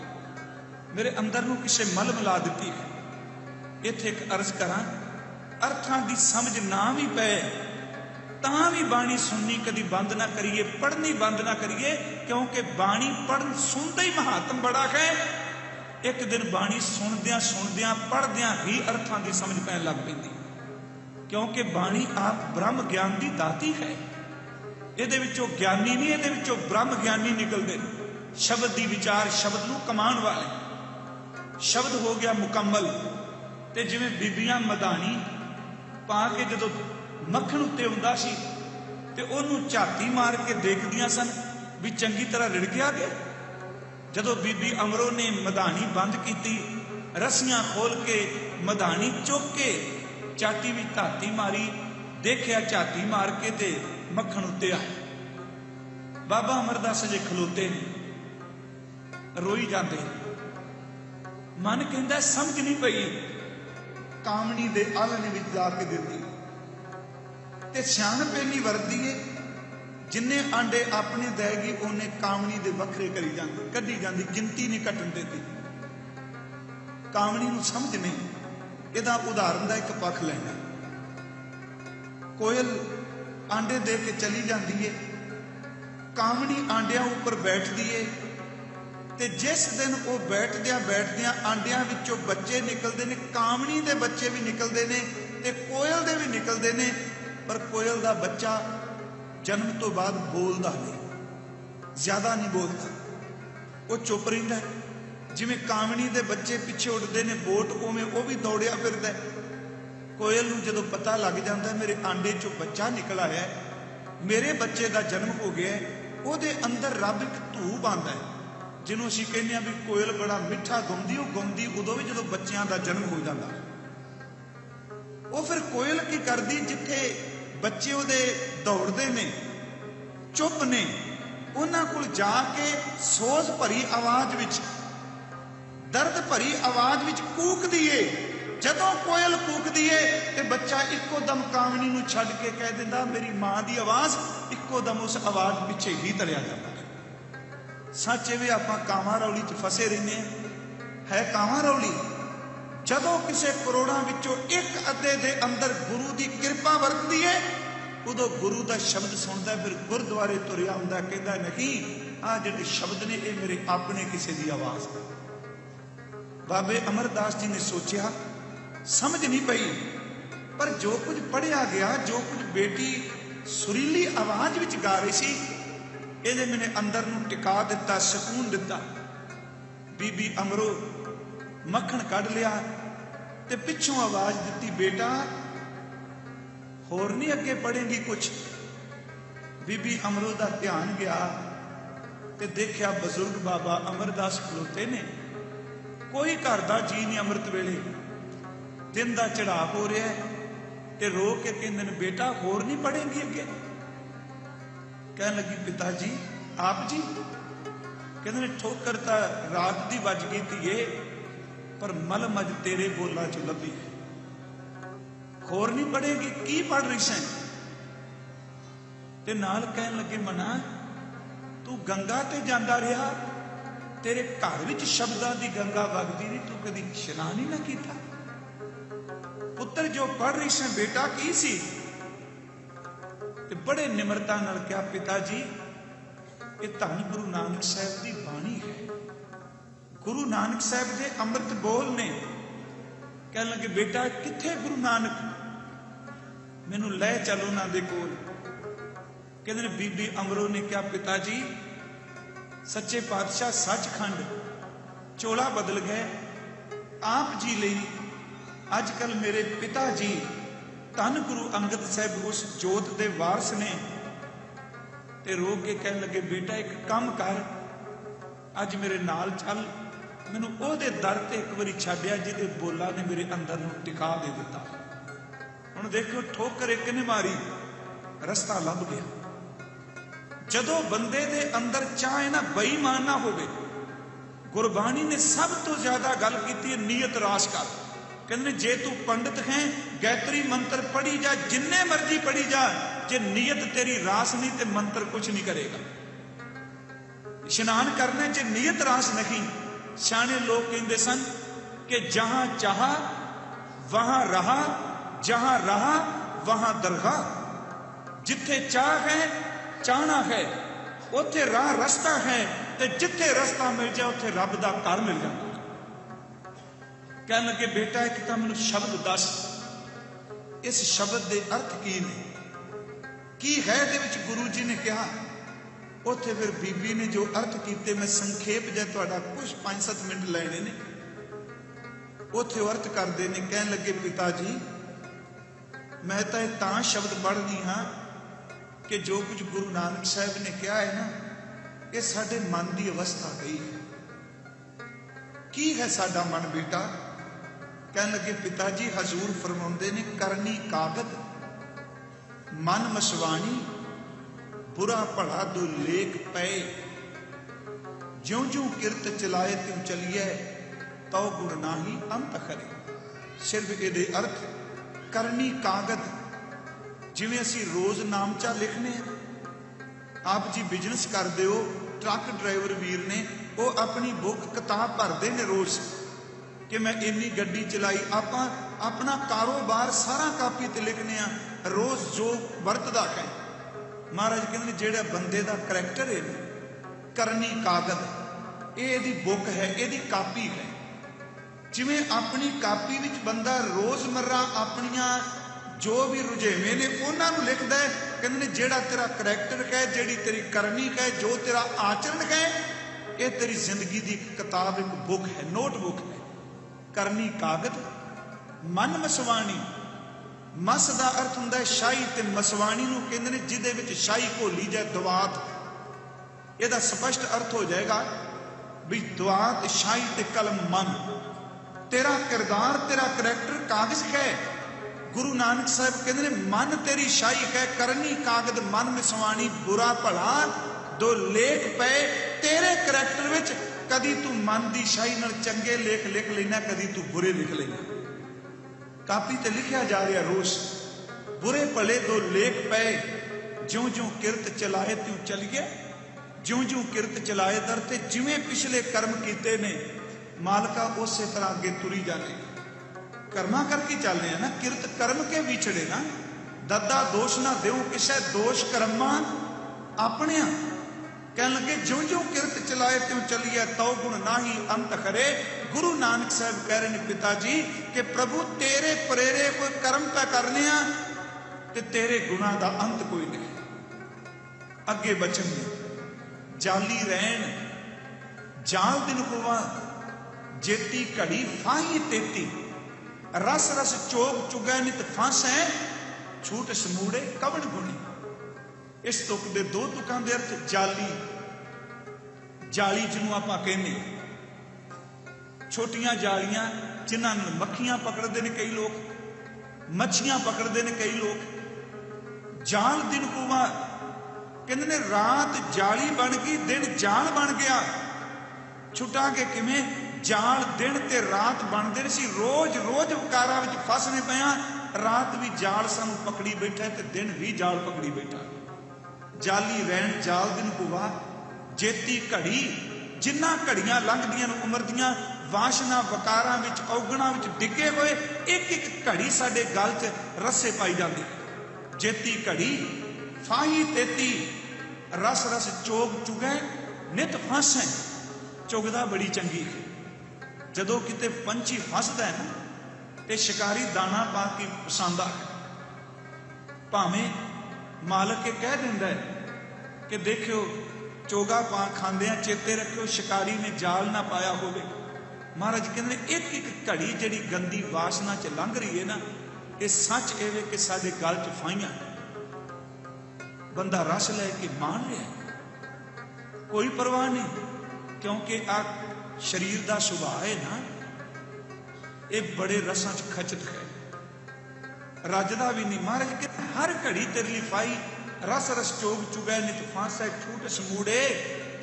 मेरे अंदर नूं किसे मल मिला दी है। इत्थे एक अर्ज करा, अर्थां की समझ ना भी पै तां भी बाणी सुननी कदी बंद ना करिए, पढ़नी बंद ना करिए, क्योंकि बाणी पढ़ सुनते ही महात्म बड़ा है। एक दिन बाणी सुनदियां पढ़दियां ही अर्थां की समझ पैन लग पैंदी, क्योंकि बाणी आप ब्रह्म ज्ञान की दाती है। ये ज्ञानी नहीं, ये ब्रह्म ज्ञानी निकलते। शब्द की विचार, शब्द को कमान वाले, शब्द हो गया मुकम्मल। तो जिवें बीबियां मधानी पा के जो मक्खन उत्ते आउंदा सी ते ओनू झाती मार के देखदियां सन भी चंगी तरह रिड़किया गया। जदों बीबी अमरो ने मधानी बंद की, रस्सियां खोल के मधानी चुक के चाटी भी धाती मारी, देखिया झाती मार के ते मक्खन उत्ते आए। बाबा अमरदास जे खलोते रोई जाते, मन कहता समझ नहीं पई, कामनी दे आलने विच जाके दिंदी। ते सियाणप इन्नी वरदी है, जिन्ने आंडे अपने देगी उन्ने कामनी दे वखरे करी जाती, कढ़ी जाती, गिनती नहीं घटन देती। कामनी नूं समझ नहीं। इहदा उदाहरण का एक पक्ष लेना, कोयल आंडे दे के चली जाती है, कामनी आंडिया उपर बैठती है, ते जिस दिन वो बैठदियां आंडियां विचों बच्चे निकलते हैं, कामनी दे बच्चे भी निकलते हैं ते कोयल दे भी निकलते हैं, पर कोयल का बच्चा जन्म तो बाद बोलता नहीं, ज्यादा नहीं बोलता, वो चुप रहिंदा है। जिवें कामनी दे बच्चे पिछे उड़ते हैं बोट, उवें वो भी दौड़िया फिरदा है। कोयल नूं जदों पता लग जाता मेरे आंडे चों बच्चा निकला है, मेरे बच्चे का जन्म हो गया है, ਉਹਦੇ अंदर रब एक धू पांदा है, जिन्हों असीं कहने भी कोयल बड़ा मिठा गाउंदी, वो गाउंदी उदों भी जदों बच्चों का जन्म हो जाता। वो फिर कोयल की करती, जिथे बच्चे ਉਹਦੇ दौड़ते ने, चुप ने, उन्हां कोल जाके सोज भरी आवाज विच, दर्द भरी आवाज विच कूकदी है। जदों कोयल कूकदी है तो बच्चा इको दम कामनी नूं छड्ड के कह दिंदा मेरी मां की आवाज, इको दम उस आवाज पिछे ही तलिया जाता है। सच है, आपां कावां रौली च फसे रहने है। कावां रौली जदों किसी करोड़ां विचों एक अद्धे दे अंदर गुरु की कृपा वरतदी है, उदों गुरु का शब्द सुनता, फिर गुरुद्वारे तुरिया हुंदा, कहता नहीं आ जिहड़े शब्द ने ये मेरे अपने किसी की आवाज। बाबे अमरदास जी ने सोचा, समझ नहीं पई, पर जो कुछ पढ़िया गया, जो कुछ बेटी सुरीली आवाज विच गा रही सी, ये मैंने अंदर नूं टिका दिता, सुकून दिता। बीबी अमरो मक्खण कढ़ लिया ते पिछों आवाज दी, बेटा होर नहीं अगे पढ़ेंगी कुछ। बीबी अमरो का ध्यान गया ते देखिया बजुर्ग बाबा अमरदास खलोते ने, कोई घर का जी नहीं। अमृत वेले दिन का चढ़ाव हो रहा है, ते रो के कहते हैं बेटा होर नहीं पढ़ेंगी अगे। कह लगी पिता जी आप जी, कहते ठोकर तो रात की वज गई थी, पर मलम अज तेरे बोला च लभी है। होर नहीं पढ़ेगी, की पढ़ रही सैं? ते नाल कहन लगे मना तू गंगा ते जांदा रहा, तेरे घर विच शब्दां दी गंगा वगदी नहीं, तू कदी इशनान ही ना कीता। पुत्र जो पढ़ रही सैं बेटा की सी? ते बड़े निमरता नाल कहा पिता जी ये धन गुरु नानक साहब की बाणी है, गुरु नानक साहब के अमृत बोल ने। कह लगे बेटा किथे गुरु नानक, मैनू लै चलो उन्हां दे कोल। कहते ने बीबी अमरो ने कहा पिता जी सच्चे पातशाह सचखंड चोला बदल गए, आप जी लई अजकल मेरे पिता जी धन गुरु अंगद साहब उस जोत के वारस ने। ते रो के कह लगे बेटा एक काम कर, अज मेरे नाल चल, मैनू ओहदे दर ते एक बारी छड्डिया जिहदे बोला ने मेरे अंदर नूं टिका दे दिता। हुण देखो ठोकर एक ने मारी, रस्ता लभ गया। जदों बंदे दे अंदर चाहे ना बेईमान ना होवे, गुरबाणी ने सब तो ज्यादा गल कीती है नीयत रास कर। कहते जे तू पंडित है गायत्री मंत्र पढ़ी जा, जिन्ने मर्जी पढ़ी जा, जे नीयत तेरी रास नहीं तो मंत्र कुछ नहीं करेगा। इशनान करने जे नीयत रास नहीं, सियाने लोग कहते सन कि जहां चाहा वहां रहा, जहां रहा वहां दरगाह। जिथे चाह है चाहना है, उथे राह रस्ता है, ते जिथे रस्ता मिल जाए उथे रब दा घर मिल जाता। कह लगे बेटा एक तो मैनू शब्द दस, इस शब्द के अर्थ की ने, की है दे विच गुरु जी ने कहा। उथे फिर बीबी ने जो अर्थ किए, मैं संखेप जे तुहाडा कुछ 5-7 मिनट लेने ने। उथे अर्थ करते ने, कह लगे पिता जी मैं तो तां शब्द पढ़नी हाँ कि जो कुछ गुरु नानक साहब ने कहा है ना, ये साडे मन की अवस्था गई है। की है साडा मन बेटा? कह लगे पिता जी हजूर फरमाउंदे ने करनी कागद मन मसवाणी, बुरा भला दो लेख पे, ज्यों ज्यों किरत चलाए त्यों चलिए, तो गुण नाही अंत खरे। सिर्फ ये अर्थ करनी कागद, जिवें असीं रोज़ नामचा लिखने आप जी बिजनेस करते हो, ट्रक ड्राइवर वीर ने वो अपनी बुक किताब भरते ने रोज़ कि मैं इन्नी गड्डी चलाई। आप अपना कारोबार सारा कापी ते लिखने रोज़ जो वरतदा है। महाराज कहते जेड़ा बंदे का करैक्टर है करनी कागज, ये बुक है, ये कापी है। जिवें अपनी कापी विच बंदा रोज़मर्रा अपनिया जो भी रुझेवें ने उन्होंने लिखता है। कहते जेड़ा तेरा करैक्टर है, जेड़ी तेरी करनी है, जो तेरा आचरण है, ये तेरी जिंदगी की किताब, एक बुक है, नोटबुक है। करनी कागज मन मसवाणी, मस का अर्थ होंदा है शाही, ते मसवाणी नूं कहंदे ने जिहदे विच शाही घोली जाए, दवात। ਇਹਦਾ स्पष्ट अर्थ हो जाएगा भी दुआत शाही ते कलम मन। तेरा किरदार, तेरा करैक्टर कागज है। गुरु नानक साहब कहते हैं मन तेरी शाही है, करनी कागज मन मिसवाणी, बुरा भला दो लेख पे तेरे करैक्टर विच। कदी तू मन की शाही नाल चंगे लेख लिख लेना, कदी तू बुरे लिख लेना। कापी ते लिखिया जा रहा रोज, बुरे भले दो लेख पे, ज्यों ज्यों किरत चलाए त्यों चलिए, ज्यों ज्यों किरत चलाए दर ते, जिवें पिछले कर्म कीते ने मालका उस तरह अगे तुरी जाने। कर्मा करके चलने हैं ना, किरत कर्म के विछड़े ना। दद्दा दोष ना देव किसे, दोष कर्मा अपने। कह लगे ज्यों ज्यों किरत चलाए त्यों चलिए, तौ गुण नाही अंत करे। गुरु नानक साहब कह रहे हैं पिता जी कि प्रभु तेरे प्रेरे कोई कर्म पै करने ते तेरे गुणा का अंत कोई नहीं। अगे बचन जाली रैन जाल दिन हुआ, जेती घड़ी फाही तेती, रस रस चोग चुगै नित फांसै, छूट समूड़े कवण गुणी। इस तुक दे दो तुकां दे अर्थ जाली, जाली जिन्हों आप कहने, छोटियां जालियां जिन्होंने मक्खियां पकड़ते हैं कई लोग, मच्छियां पकड़ते हैं कई लोग। जाल दिन हुआ कहते ने रात जाली बन गई, दिन जाल बन गया। छुटा के किवें जाल दिन ते रात बनते सी, रोज रोज विकारां विच फसने पे। रात भी जाल सानू पकड़ी बैठा है, दिन भी जाल पकड़ी बैठा। जाली रैन जाल दिन हुआ, जेती घड़ी जिन्ना घड़ियां लंघदियां उम्र दियां, वाशना वकारां विच औगणां विच डिगे हुए, एक एक घड़ी साडे गल च रस्से पाई जाती। जेती घड़ी फाही तेती, रस रस चोग चुगै नित फांसै। चुगदा बड़ी चंगी है। जदों किते पंछी फसदा है ना, ते शिकारी दाना पा के पसांदा है। भावें मालक के कह दिंदा है कि देखियो चोगा पा खांदे चेते रखियो शिकारी ने जाल ना पाया होवे। महाराज कहते एक एक घड़ी जिहड़ी गंदी वासना च लंघ रही है ना, ये सच एवे कि साडे गल च फाइयां। बंदा रस लैके मान लिया, कोई परवाह नहीं, क्योंकि आ शरीर का सुभाव है ना, ये बड़े रसां च खचत है, रजदा भी नहीं। महाराज कहते हर घड़ी तेरे लिए फाई, रस रस चोग चुगै नित फांसै, छूट समूड़े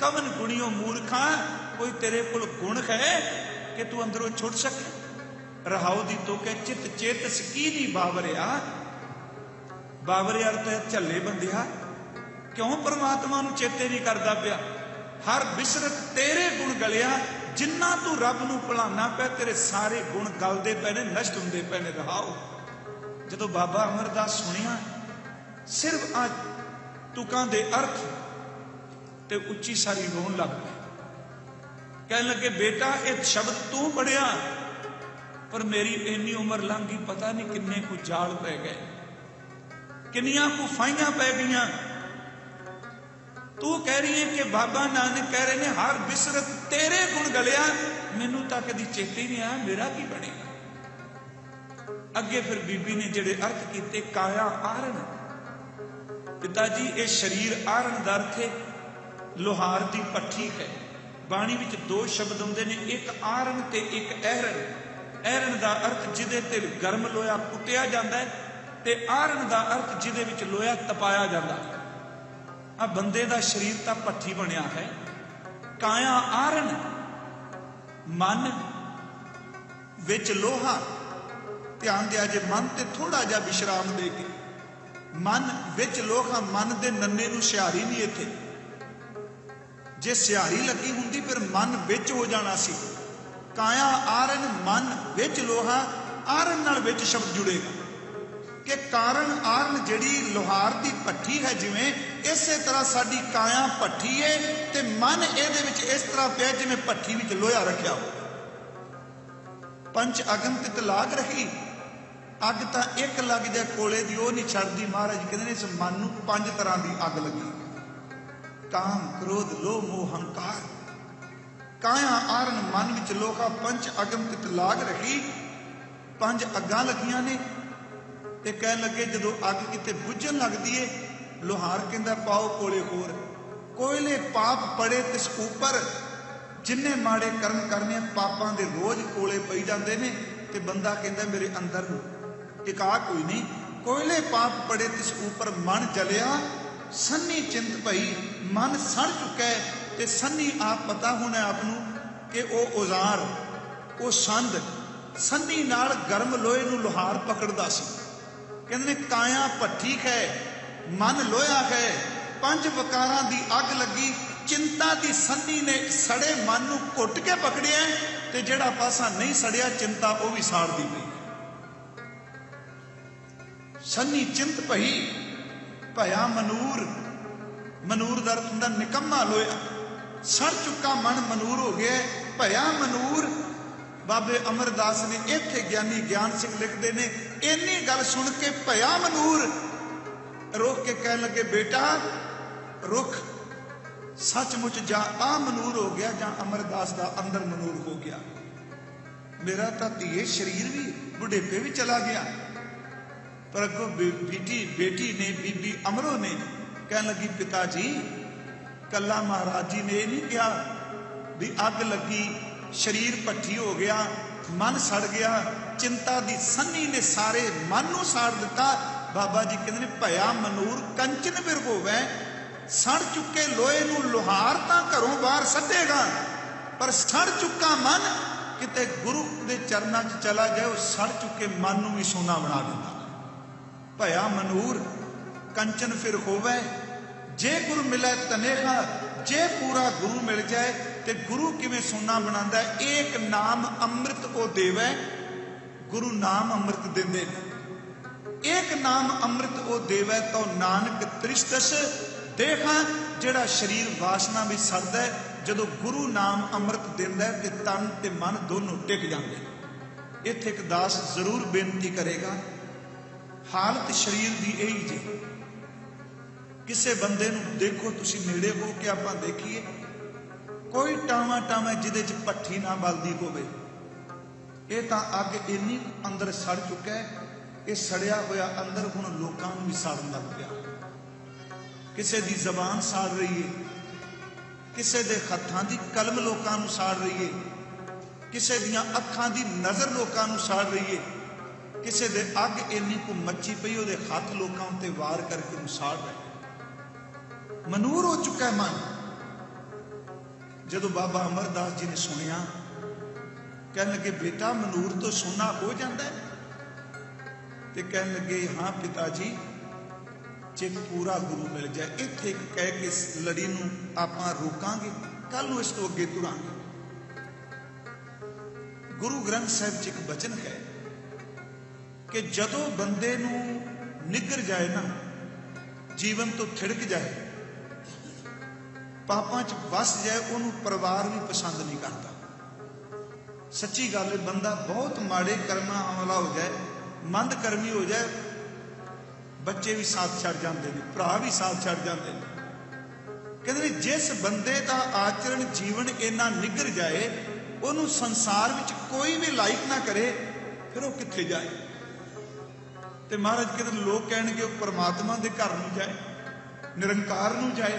कवन गुणियों मूर्खा। कोई तेरे कोल गुण है कि तू अंदरों छुट सके। रहाओ दी तो कह चित चेतस की नहीं बावरिया। बावरे अर्थ है झल्ले बंदिया, क्यों परमात्मा नूं चेते नहीं करता पिया। हर बिसरत तेरे गुण गलिया, जिन्ना तू रब नूं भुलाना पिया, तेरे सारे गुण गलदे पे ने, नष्ट हुंदे पे ने। रहाओ जदों बाबा अमरदास सुनिया, सिर्फ आ तुकां दे अर्थ ते उच्ची सारी रोन लग पई। कहन लगे बेटा एक शब्द तू पढ़िया, पर मेरी इन्नी उम्र लंघ गई, पता नहीं किन्ने को जाल पै गए, किन्नियां को फाइयां पै गईयां। तू कह रही है कि बाबा नानक कह रहे ने हर बिसरत तेरे गुण गलिया, मैनू तो कदी चेते ही नहीं आया मेरा की बनेगा। अगे फिर बीबी ने जेड़े अर्थ किए, काया आरण। पिता जी ये शरीर आरण का अर्थ है लोहार की भट्ठी है। बाणी विच दो शब्द होंदे ने, एक आरण ते एक ऐरण। ऐरण का अर्थ जिदे ते गर्म लोहा कुटिया जाता है, ते आरण का अर्थ जिदे विच लोहा तपाया जाता है। आ बंदे का शरीर तो भट्ठी बनया है। काया आरण, मन विच लोहा। ध्यान दिया जे मन ते थोड़ा जा विश्राम दे के मन विच लोहा मन दे नन्ने नूं सिहारी नहीं इत्थे, जे सिहारी लगी हुंदी फिर मन विच हो जाना सी। काया आरन मन विच लोहा, आरन नाल विच शब्द जुड़ेगा कि कारण आरन जिहड़ी लोहार दी भट्ठी है, जिवें इसे तरह साडी काया भट्ठी है ते मन इहदे विच इस तरह पिया जिवें भट्ठी विच लोहा रखिया हो। पंच अगन तित लाग रही, अग तां एक लग जाए कोले दी ओह नहीं छड्डदी। महाराज कहंदे ने इस मन नूं 5 तरह दी अग लगी, काम क्रोध लोभ मोह हंकार। काया आरन मन विच लोहा, पंच अगन तित लाग रही, 5 अग्गां लगियां ने। ते कहन लगे जदों अग किते बुझण लगदी है, लोहार कहंदा पाओ कोले होर। कोयले पाप पड़े तिस ऊपर, जिन्ने माड़े कर्म करने पापां दे रोज कोले पई जांदे ने ते बंदा कहंदा मेरे अंदर टिका कोई नहीं। कोयले पाप पड़े तिस ऊपर, मन जलिया सन्नी चिंत पई। मन सड़ चुका है ते सन्नी आप पता होना आपनूं कि वह औजार, वो संद सन्नी नाल गर्म लोहे नूं लोहार पकड़दा सी। कहंदे काया भट्ठी है, मन लोहा है, 5 वकारां दी अग लगी। चिंता दी सन्नी ने सड़े मन नूं घुट के पकड़िया ते जिहड़ा पासा नहीं सड़िया चिंता वह भी साड़दी पई। सन्नी चिंत पई भया मनूर, मनूर दा अर्थ हुंदा निकम्मा लोहा। सड़ चुका मन मनूर हो गया भया मनूर। बाबे अमरदास ने इत्थे ज्ञानी ज्ञान सिंह लिखते ने, इन्नी गल सुन के भया मनूर रोक के कहन लगे बेटा रुख सचमुच जा आ मनूर हो गया, जा अमरदास का अंदर मनूर हो गया। मेरा तो धीए शरीर भी बुढ़ेपे भी चला गया। पर अगों बेटी ने बीबी अमरो ने कहन लगी पिता जी कला महाराज जी ने नहीं कहा भी अग लगी शरीर भट्ठी हो गया, मन सड़ गया, चिंता दी सन्नी ने सारे मन नूं साड़ दिता। बाबा जी कहते हैं भया मनूर कंचन बिरगोवै। सड़ चुके लोहे नूं लोहार तां घरों बाहर सड्डेगा, पर सड़ चुका मन किते गुरु दे चरनां च चला जाए, वो सड़ चुके मन नूं भी सोना बना देता। भया मनूर कंचन फिर होवै, जे गुरु मिले तनेहा, जे पूरा गुरु मिल जाए ते गुरु किवें सोना बनांदा है। एक नाम अमृत ओ देवै, गुरु नाम अमृत देंदे ने। एक नाम अमृत ओ देवै तो नानक त्रिशदश देखा। जिहड़ा शरीर वासना भी सड़दा है, जदों गुरु नाम अमृत देंदा है ते तन ते मन दोनों टिक जांदे। इत्थे एक दास जरूर बेनती करेगा, हालत शरीर दी यही जी। किसी बंदे नूं देखो तुसीं नेड़े हो के आपां देखीए, कोई टावा टावा जिहदे च भट्ठी ना बलदी होवे, ये तां अग इन्नी अंदर सड़ चुका है, ये सड़िया होया अंदर हुण लोकां नूं भी साड़न लग पिया। किसी दी जबान साड़ रही है, किसी दे हत्थां दी कलम लोकां नूं साड़ रही है, किसी दियां अखां दी नज़र लोकां नूं साड़ रही है, किसी दे अग इन्नी को मची पई उहदे हत्थ लोकां उत्ते वार करके उहनूं साड़ रहे। मनूर हो चुका है मन। जदों बाबा अमरदास जी ने सुनिया, कहने लगे बेटा मनूर तो सोना हो जाता है। तो कहने लगे हाँ पिताजी, जे पूरा गुरु मिल जाए। इत्थे कह के इस लड़ी नूं आपां रोकांगे, कल नूं इस तो अगे तुरांगे। गुरु ग्रंथ साहिब च एक बचन है कि जदों बंदे नूं निगर जाए ना, जीवन तो थिड़क जाए, पापां च वस जाए, उन्होंने परिवार भी पसंद नहीं करता। सच्ची गल है, बंदा बहुत माड़े कर्मां वाला हो जाए, मंद कर्मी हो जाए, बच्चे भी साथ छड़ जाते हैं, भरा भी साथ छड़ जाते हैं। कहते जिस बंदे का आचरण जीवन इन्ना निगर जाए, उन्होंने संसार में कोई भी लाइक ना करे, फिर वो कित्थे जाए। तो महाराज कहते लोग कहेंगे वो परमात्मा के घर नूं जाए, निरंकार नूं जाए।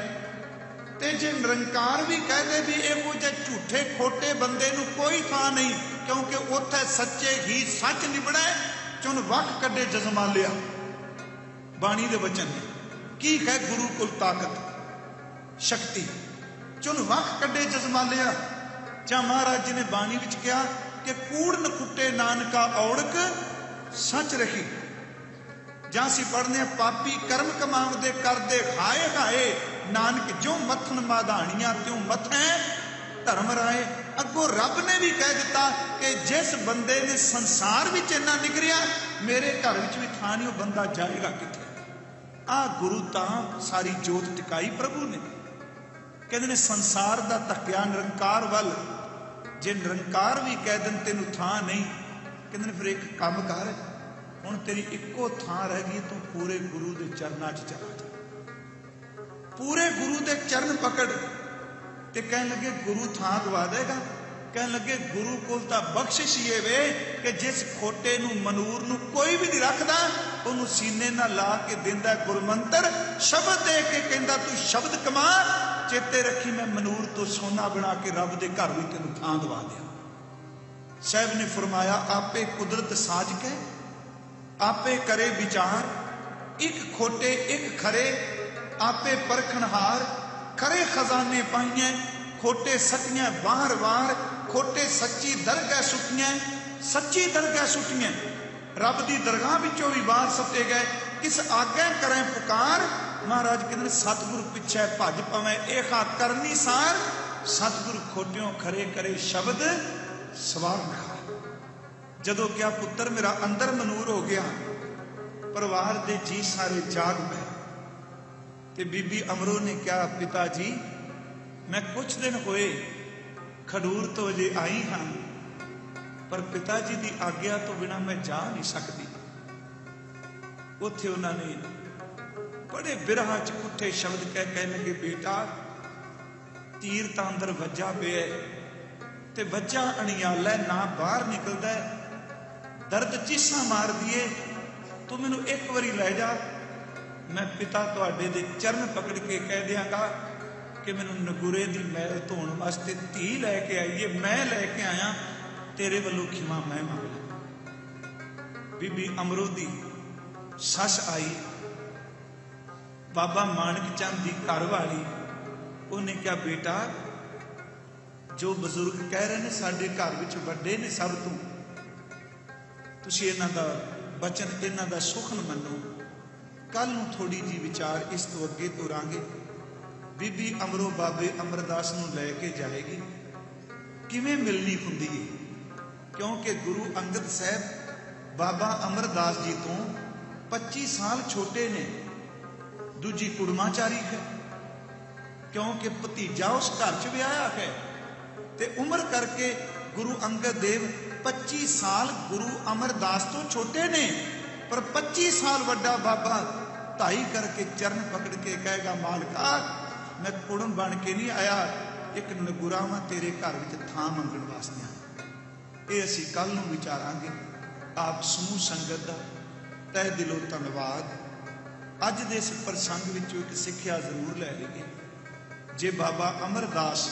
ते जे निरंकार भी कह दे भी इहो जिहे झूठे खोटे बंदे नूं कोई थां नहीं, क्योंकि उत्थे सच्चे ही सच निबड़े। चुन वख कड्डे जजमालिया, बाणी दे वचन की है गुरु कुल ताकत शक्ति। चुन वख कड्डे जजमालिया, जा महाराज जी ने बाणी विच कहा कि कूड़ नकुट्टे नानका औड़क सच रखी। ਜਾਂ ਅਸੀਂ ਪੜ੍ਹਦੇ ਹਾਂ ਪਾਪੀ ਕਰਮ ਕਮਾਉਂਦੇ ਕਰਦੇ ਹਾਏ ਹਾਏ ਨਾਨਕ ਜੋ ਮੱਥਨ ਮਾਧਾਣੀਆਂ ਤਿਉ ਮਥੈ ਧਰਮ ਰਾਏ। ਅੱਗੋਂ ਰੱਬ ਨੇ ਵੀ ਕਹਿ ਦਿੱਤਾ ਕਿ ਜਿਸ ਬੰਦੇ ਨੇ ਸੰਸਾਰ ਵਿੱਚ ਇੰਨਾ ਨਿਗਰਿਆ ਮੇਰੇ ਘਰ ਵਿੱਚ ਵੀ ਥਾਂ ਨਹੀਂ, ਉਹ ਬੰਦਾ ਜਾਏਗਾ ਕਿੱਥੇ। ਆ ਗੁਰੂ ਤਾਂ ਸਾਰੀ ਜੋਤ ਟਿਕਾਈ ਪ੍ਰਭੂ ਨੇ। ਕਹਿੰਦੇ ਨੇ ਸੰਸਾਰ ਦਾ ਧੱਕਿਆ ਨਿਰੰਕਾਰ ਵੱਲ, ਜੇ ਨਿਰੰਕਾਰ ਵੀ ਕਹਿ ਦੇਣ ਤੈਨੂੰ ਥਾਂ ਨਹੀਂ, ਕਹਿੰਦੇ ਨੇ ਫਿਰ ਇੱਕ ਕੰਮ ਕਰ, ਹੁਣ ਤੇਰੀ ਇੱਕੋ ਥਾਂ ਰਹਿ ਗਈ, ਤੂੰ ਪੂਰੇ ਗੁਰੂ ਦੇ ਚਰਨਾਂ 'ਚ ਚਲਾ ਜਾ, ਪੂਰੇ ਗੁਰੂ ਦੇ ਚਰਨ ਪਕੜ। ਤੇ ਕਹਿਣ ਲੱਗੇ ਗੁਰੂ ਥਾਂ ਗਵਾ ਦੇਗਾ? ਕਹਿਣ ਲੱਗੇ ਗੁਰੂ ਕੋਲ ਤਾਂ ਬਖਸ਼ਿਸ਼ ਇਹ ਵੇ ਕਿ ਜਿਸ ਖੋਟੇ ਨੂੰ ਮਨੂਰ ਨੂੰ ਕੋਈ ਵੀ ਨਹੀਂ ਰੱਖਦਾ, ਉਹਨੂੰ ਸੀਨੇ ਨਾਲ ਲਾ ਕੇ ਦਿੰਦਾ ਗੁਰਮੰਤਰ, ਸ਼ਬਦ ਦੇ ਕੇ ਕਹਿੰਦਾ ਤੂੰ ਸ਼ਬਦ ਕਮਾ, ਚੇਤੇ ਰੱਖੀ ਮੈਂ ਮਨੂਰ ਤੋਂ ਸੋਨਾ ਬਣਾ ਕੇ ਰੱਬ ਦੇ ਘਰ ਵੀ ਤੈਨੂੰ ਥਾਂ ਦਵਾ ਦਿਆਂ। ਸਾਹਿਬ ਨੇ ਫਰਮਾਇਆ ਆਪੇ ਕੁਦਰਤ ਸਾਜ ਕੇ ਆਪੇ ਕਰੇ ਵਿਚਾਰ, ਇੱਕ ਖੋਟੇ ਇੱਕ ਖਰੇ ਆਪੇ ਪਰਖਣਹਾਰ, ਖਰੇ ਖਜ਼ਾਨੇ ਪਾਈਆਂ ਖੋਟੇ ਸੱਟੀਆਂ ਵਾਰ ਵਾਰ, ਖੋਟੇ ਸੱਚੀ ਦਰਗਾਹ ਸੁੱਟੀਆਂ, ਸੱਚੀ ਦਰਗਾਹ ਸੁੱਟੀਆਂ, ਰੱਬ ਦੀ ਦਰਗਾਹ ਵਿੱਚੋਂ ਵੀ ਬਾਹਰ ਸੱਟੇ ਗਏ। ਕਿਸ ਆਗੇ ਕਰੇ ਪੁਕਾਰ, ਮਹਾਰਾਜ ਕਹਿੰਦੇ ਸਤਿਗੁਰੂ ਪਿੱਛੇ ਭੱਜ ਪਵੇਂ ਇਹ ਖਾ ਕਰਨੀ ਸਾਰ, ਸਤਿਗੁਰੂ ਖੋਟਿਓਂ ਖਰੇ ਕਰੇ ਸ਼ਬਦ ਸਵਾਰਨਹਾਰ। ਜਦੋਂ ਕਿਹਾ ਪੁੱਤਰ ਮੇਰਾ ਅੰਦਰ ਮਨੂਰ ਹੋ ਗਿਆ, ਪਰਿਵਾਰ ਦੇ ਜੀ ਸਾਰੇ ਜਾਗ ਪਏ। ਤੇ ਬੀਬੀ ਅਮਰੋ ਨੇ ਕਿਹਾ ਪਿਤਾ ਜੀ ਮੈਂ ਕੁਛ ਦਿਨ ਹੋਏ ਖਡੂਰ ਤੋਂ ਅਜੇ ਆਈ ਹਾਂ, ਪਰ ਪਿਤਾ ਜੀ ਦੀ ਆਗਿਆ ਤੋਂ ਬਿਨਾਂ ਮੈਂ ਜਾ ਨਹੀਂ ਸਕਦੀ। ਉੱਥੇ ਉਹਨਾਂ ਨੇ ਬੜੇ ਬਿਰਹਾ ਚ ਪੁੱਠੇ ਸ਼ਬਦ ਕਹਿ ਲੱਗੇ ਬੇਟਾ ਤੀਰ ਤਾਂ ਅੰਦਰ ਵੱਜਾ ਪਿਆ ਤੇ ਬੱਚਾ ਅਣਿਆਲਾ ਨਾ ਬਾਹਰ ਨਿਕਲਦਾ, ਦਰਦ ਚੀਸਾਂ ਮਾਰਦੀ ਏ, ਤੂੰ ਮੈਨੂੰ ਇੱਕ ਵਾਰੀ ਲੈ ਜਾ, ਮੈਂ ਪਿਤਾ ਤੁਹਾਡੇ ਦੇ ਚਰਨ ਪਕੜ ਕੇ ਕਹਿ ਦਿਆਂਗਾ ਕਿ ਮੈਨੂੰ ਨਗੁਰੇ ਦੀ ਮੈਲ ਧੋਣ ਵਾਸਤੇ ਧੀ ਲੈ ਕੇ ਆਈਏ, ਮੈਂ ਲੈ ਕੇ ਆਇਆ, ਤੇਰੇ ਵੱਲੋਂ ਖਿਮਾ ਮੈਂ ਮੰਗਦਾ। ਬੀਬੀ ਅਮਰੋ ਦੀ ਸੱਸ ਆਈ, ਬਾਬਾ ਮਾਣਕ ਚੰਦ ਦੀ ਘਰ ਵਾਲੀ, ਉਹਨੇ ਕਿਹਾ ਬੇਟਾ ਜੋ ਬਜ਼ੁਰਗ ਕਹਿ ਰਹੇ ਨੇ ਸਾਡੇ ਘਰ ਵਿੱਚ ਵੱਡੇ ਨੇ ਸਭ ਤੋਂ, ਤੁਸੀਂ ਇਹਨਾਂ ਦਾ ਬਚਨ ਇਹਨਾਂ ਦਾ ਸੁਖਨ ਮੰਨੋ, ਕੱਲ ਨੂੰ ਥੋੜੀ ਜੀ ਵਿਚਾਰ ਇਸ ਤੋਂ ਅੱਗੇ ਤੁਰਾਂਗੇ। ਬੀਬੀ ਅਮਰੋ ਬਾਬੇ ਅਮਰਦਾਸ ਨੂੰ ਲੈ ਕੇ ਜਾਏਗੀ, ਕਿਵੇਂ ਮਿਲਣੀ ਹੁੰਦੀ ਹੈ, ਕਿਉਂਕਿ ਗੁਰੂ ਅੰਗਦ ਸਾਹਿਬ ਬਾਬਾ ਅਮਰਦਾਸ ਜੀ ਤੋਂ 25 ਸਾਲ ਛੋਟੇ ਨੇ, ਦੂਜੀ ਕੁੜਮਾਚਾਰੀ ਹੈ, ਕਿਉਂਕਿ ਭਤੀਜਾ ਉਸ ਘਰ 'ਚ ਵਿਆਹਿਆ ਹੈ, ਤੇ ਉਮਰ ਕਰਕੇ ਗੁਰੂ ਅੰਗਦ ਦੇਵ 25 ਸਾਲ ਗੁਰੂ ਅਮਰਦਾਸ ਤੋਂ ਛੋਟੇ ਨੇ, ਪਰ 25 ਸਾਲ ਵੱਡਾ ਬਾਬਾ ਢਾਈ ਕਰਕੇ ਚਰਨ ਪਕੜ ਕੇ ਕਹੇਗਾ ਮਾਲਕਾ ਮੈਂ ਕੁੜਮ ਬਣ ਕੇ ਨਹੀਂ ਆਇਆ, ਇੱਕ ਨਗੁਰਾਵਾਂ ਤੇਰੇ ਘਰ ਵਿੱਚ ਥਾਂ ਮੰਗਣ ਵਾਸਤੇ ਆਇਆ। ਇਹ ਅਸੀਂ ਕੱਲ ਨੂੰ ਵਿਚਾਰਾਂਗੇ। ਆਪ ਸਮੂਹ ਸੰਗਤ ਦਾ ਤਹਿ ਦਿਲੋਂ ਧੰਨਵਾਦ। ਅੱਜ ਦੇ ਇਸ ਪ੍ਰਸੰਗ ਵਿੱਚੋਂ ਇੱਕ ਸਿੱਖਿਆ ਜ਼ਰੂਰ ਲੈ ਲਈਏ, ਜੇ ਬਾਬਾ ਅਮਰਦਾਸ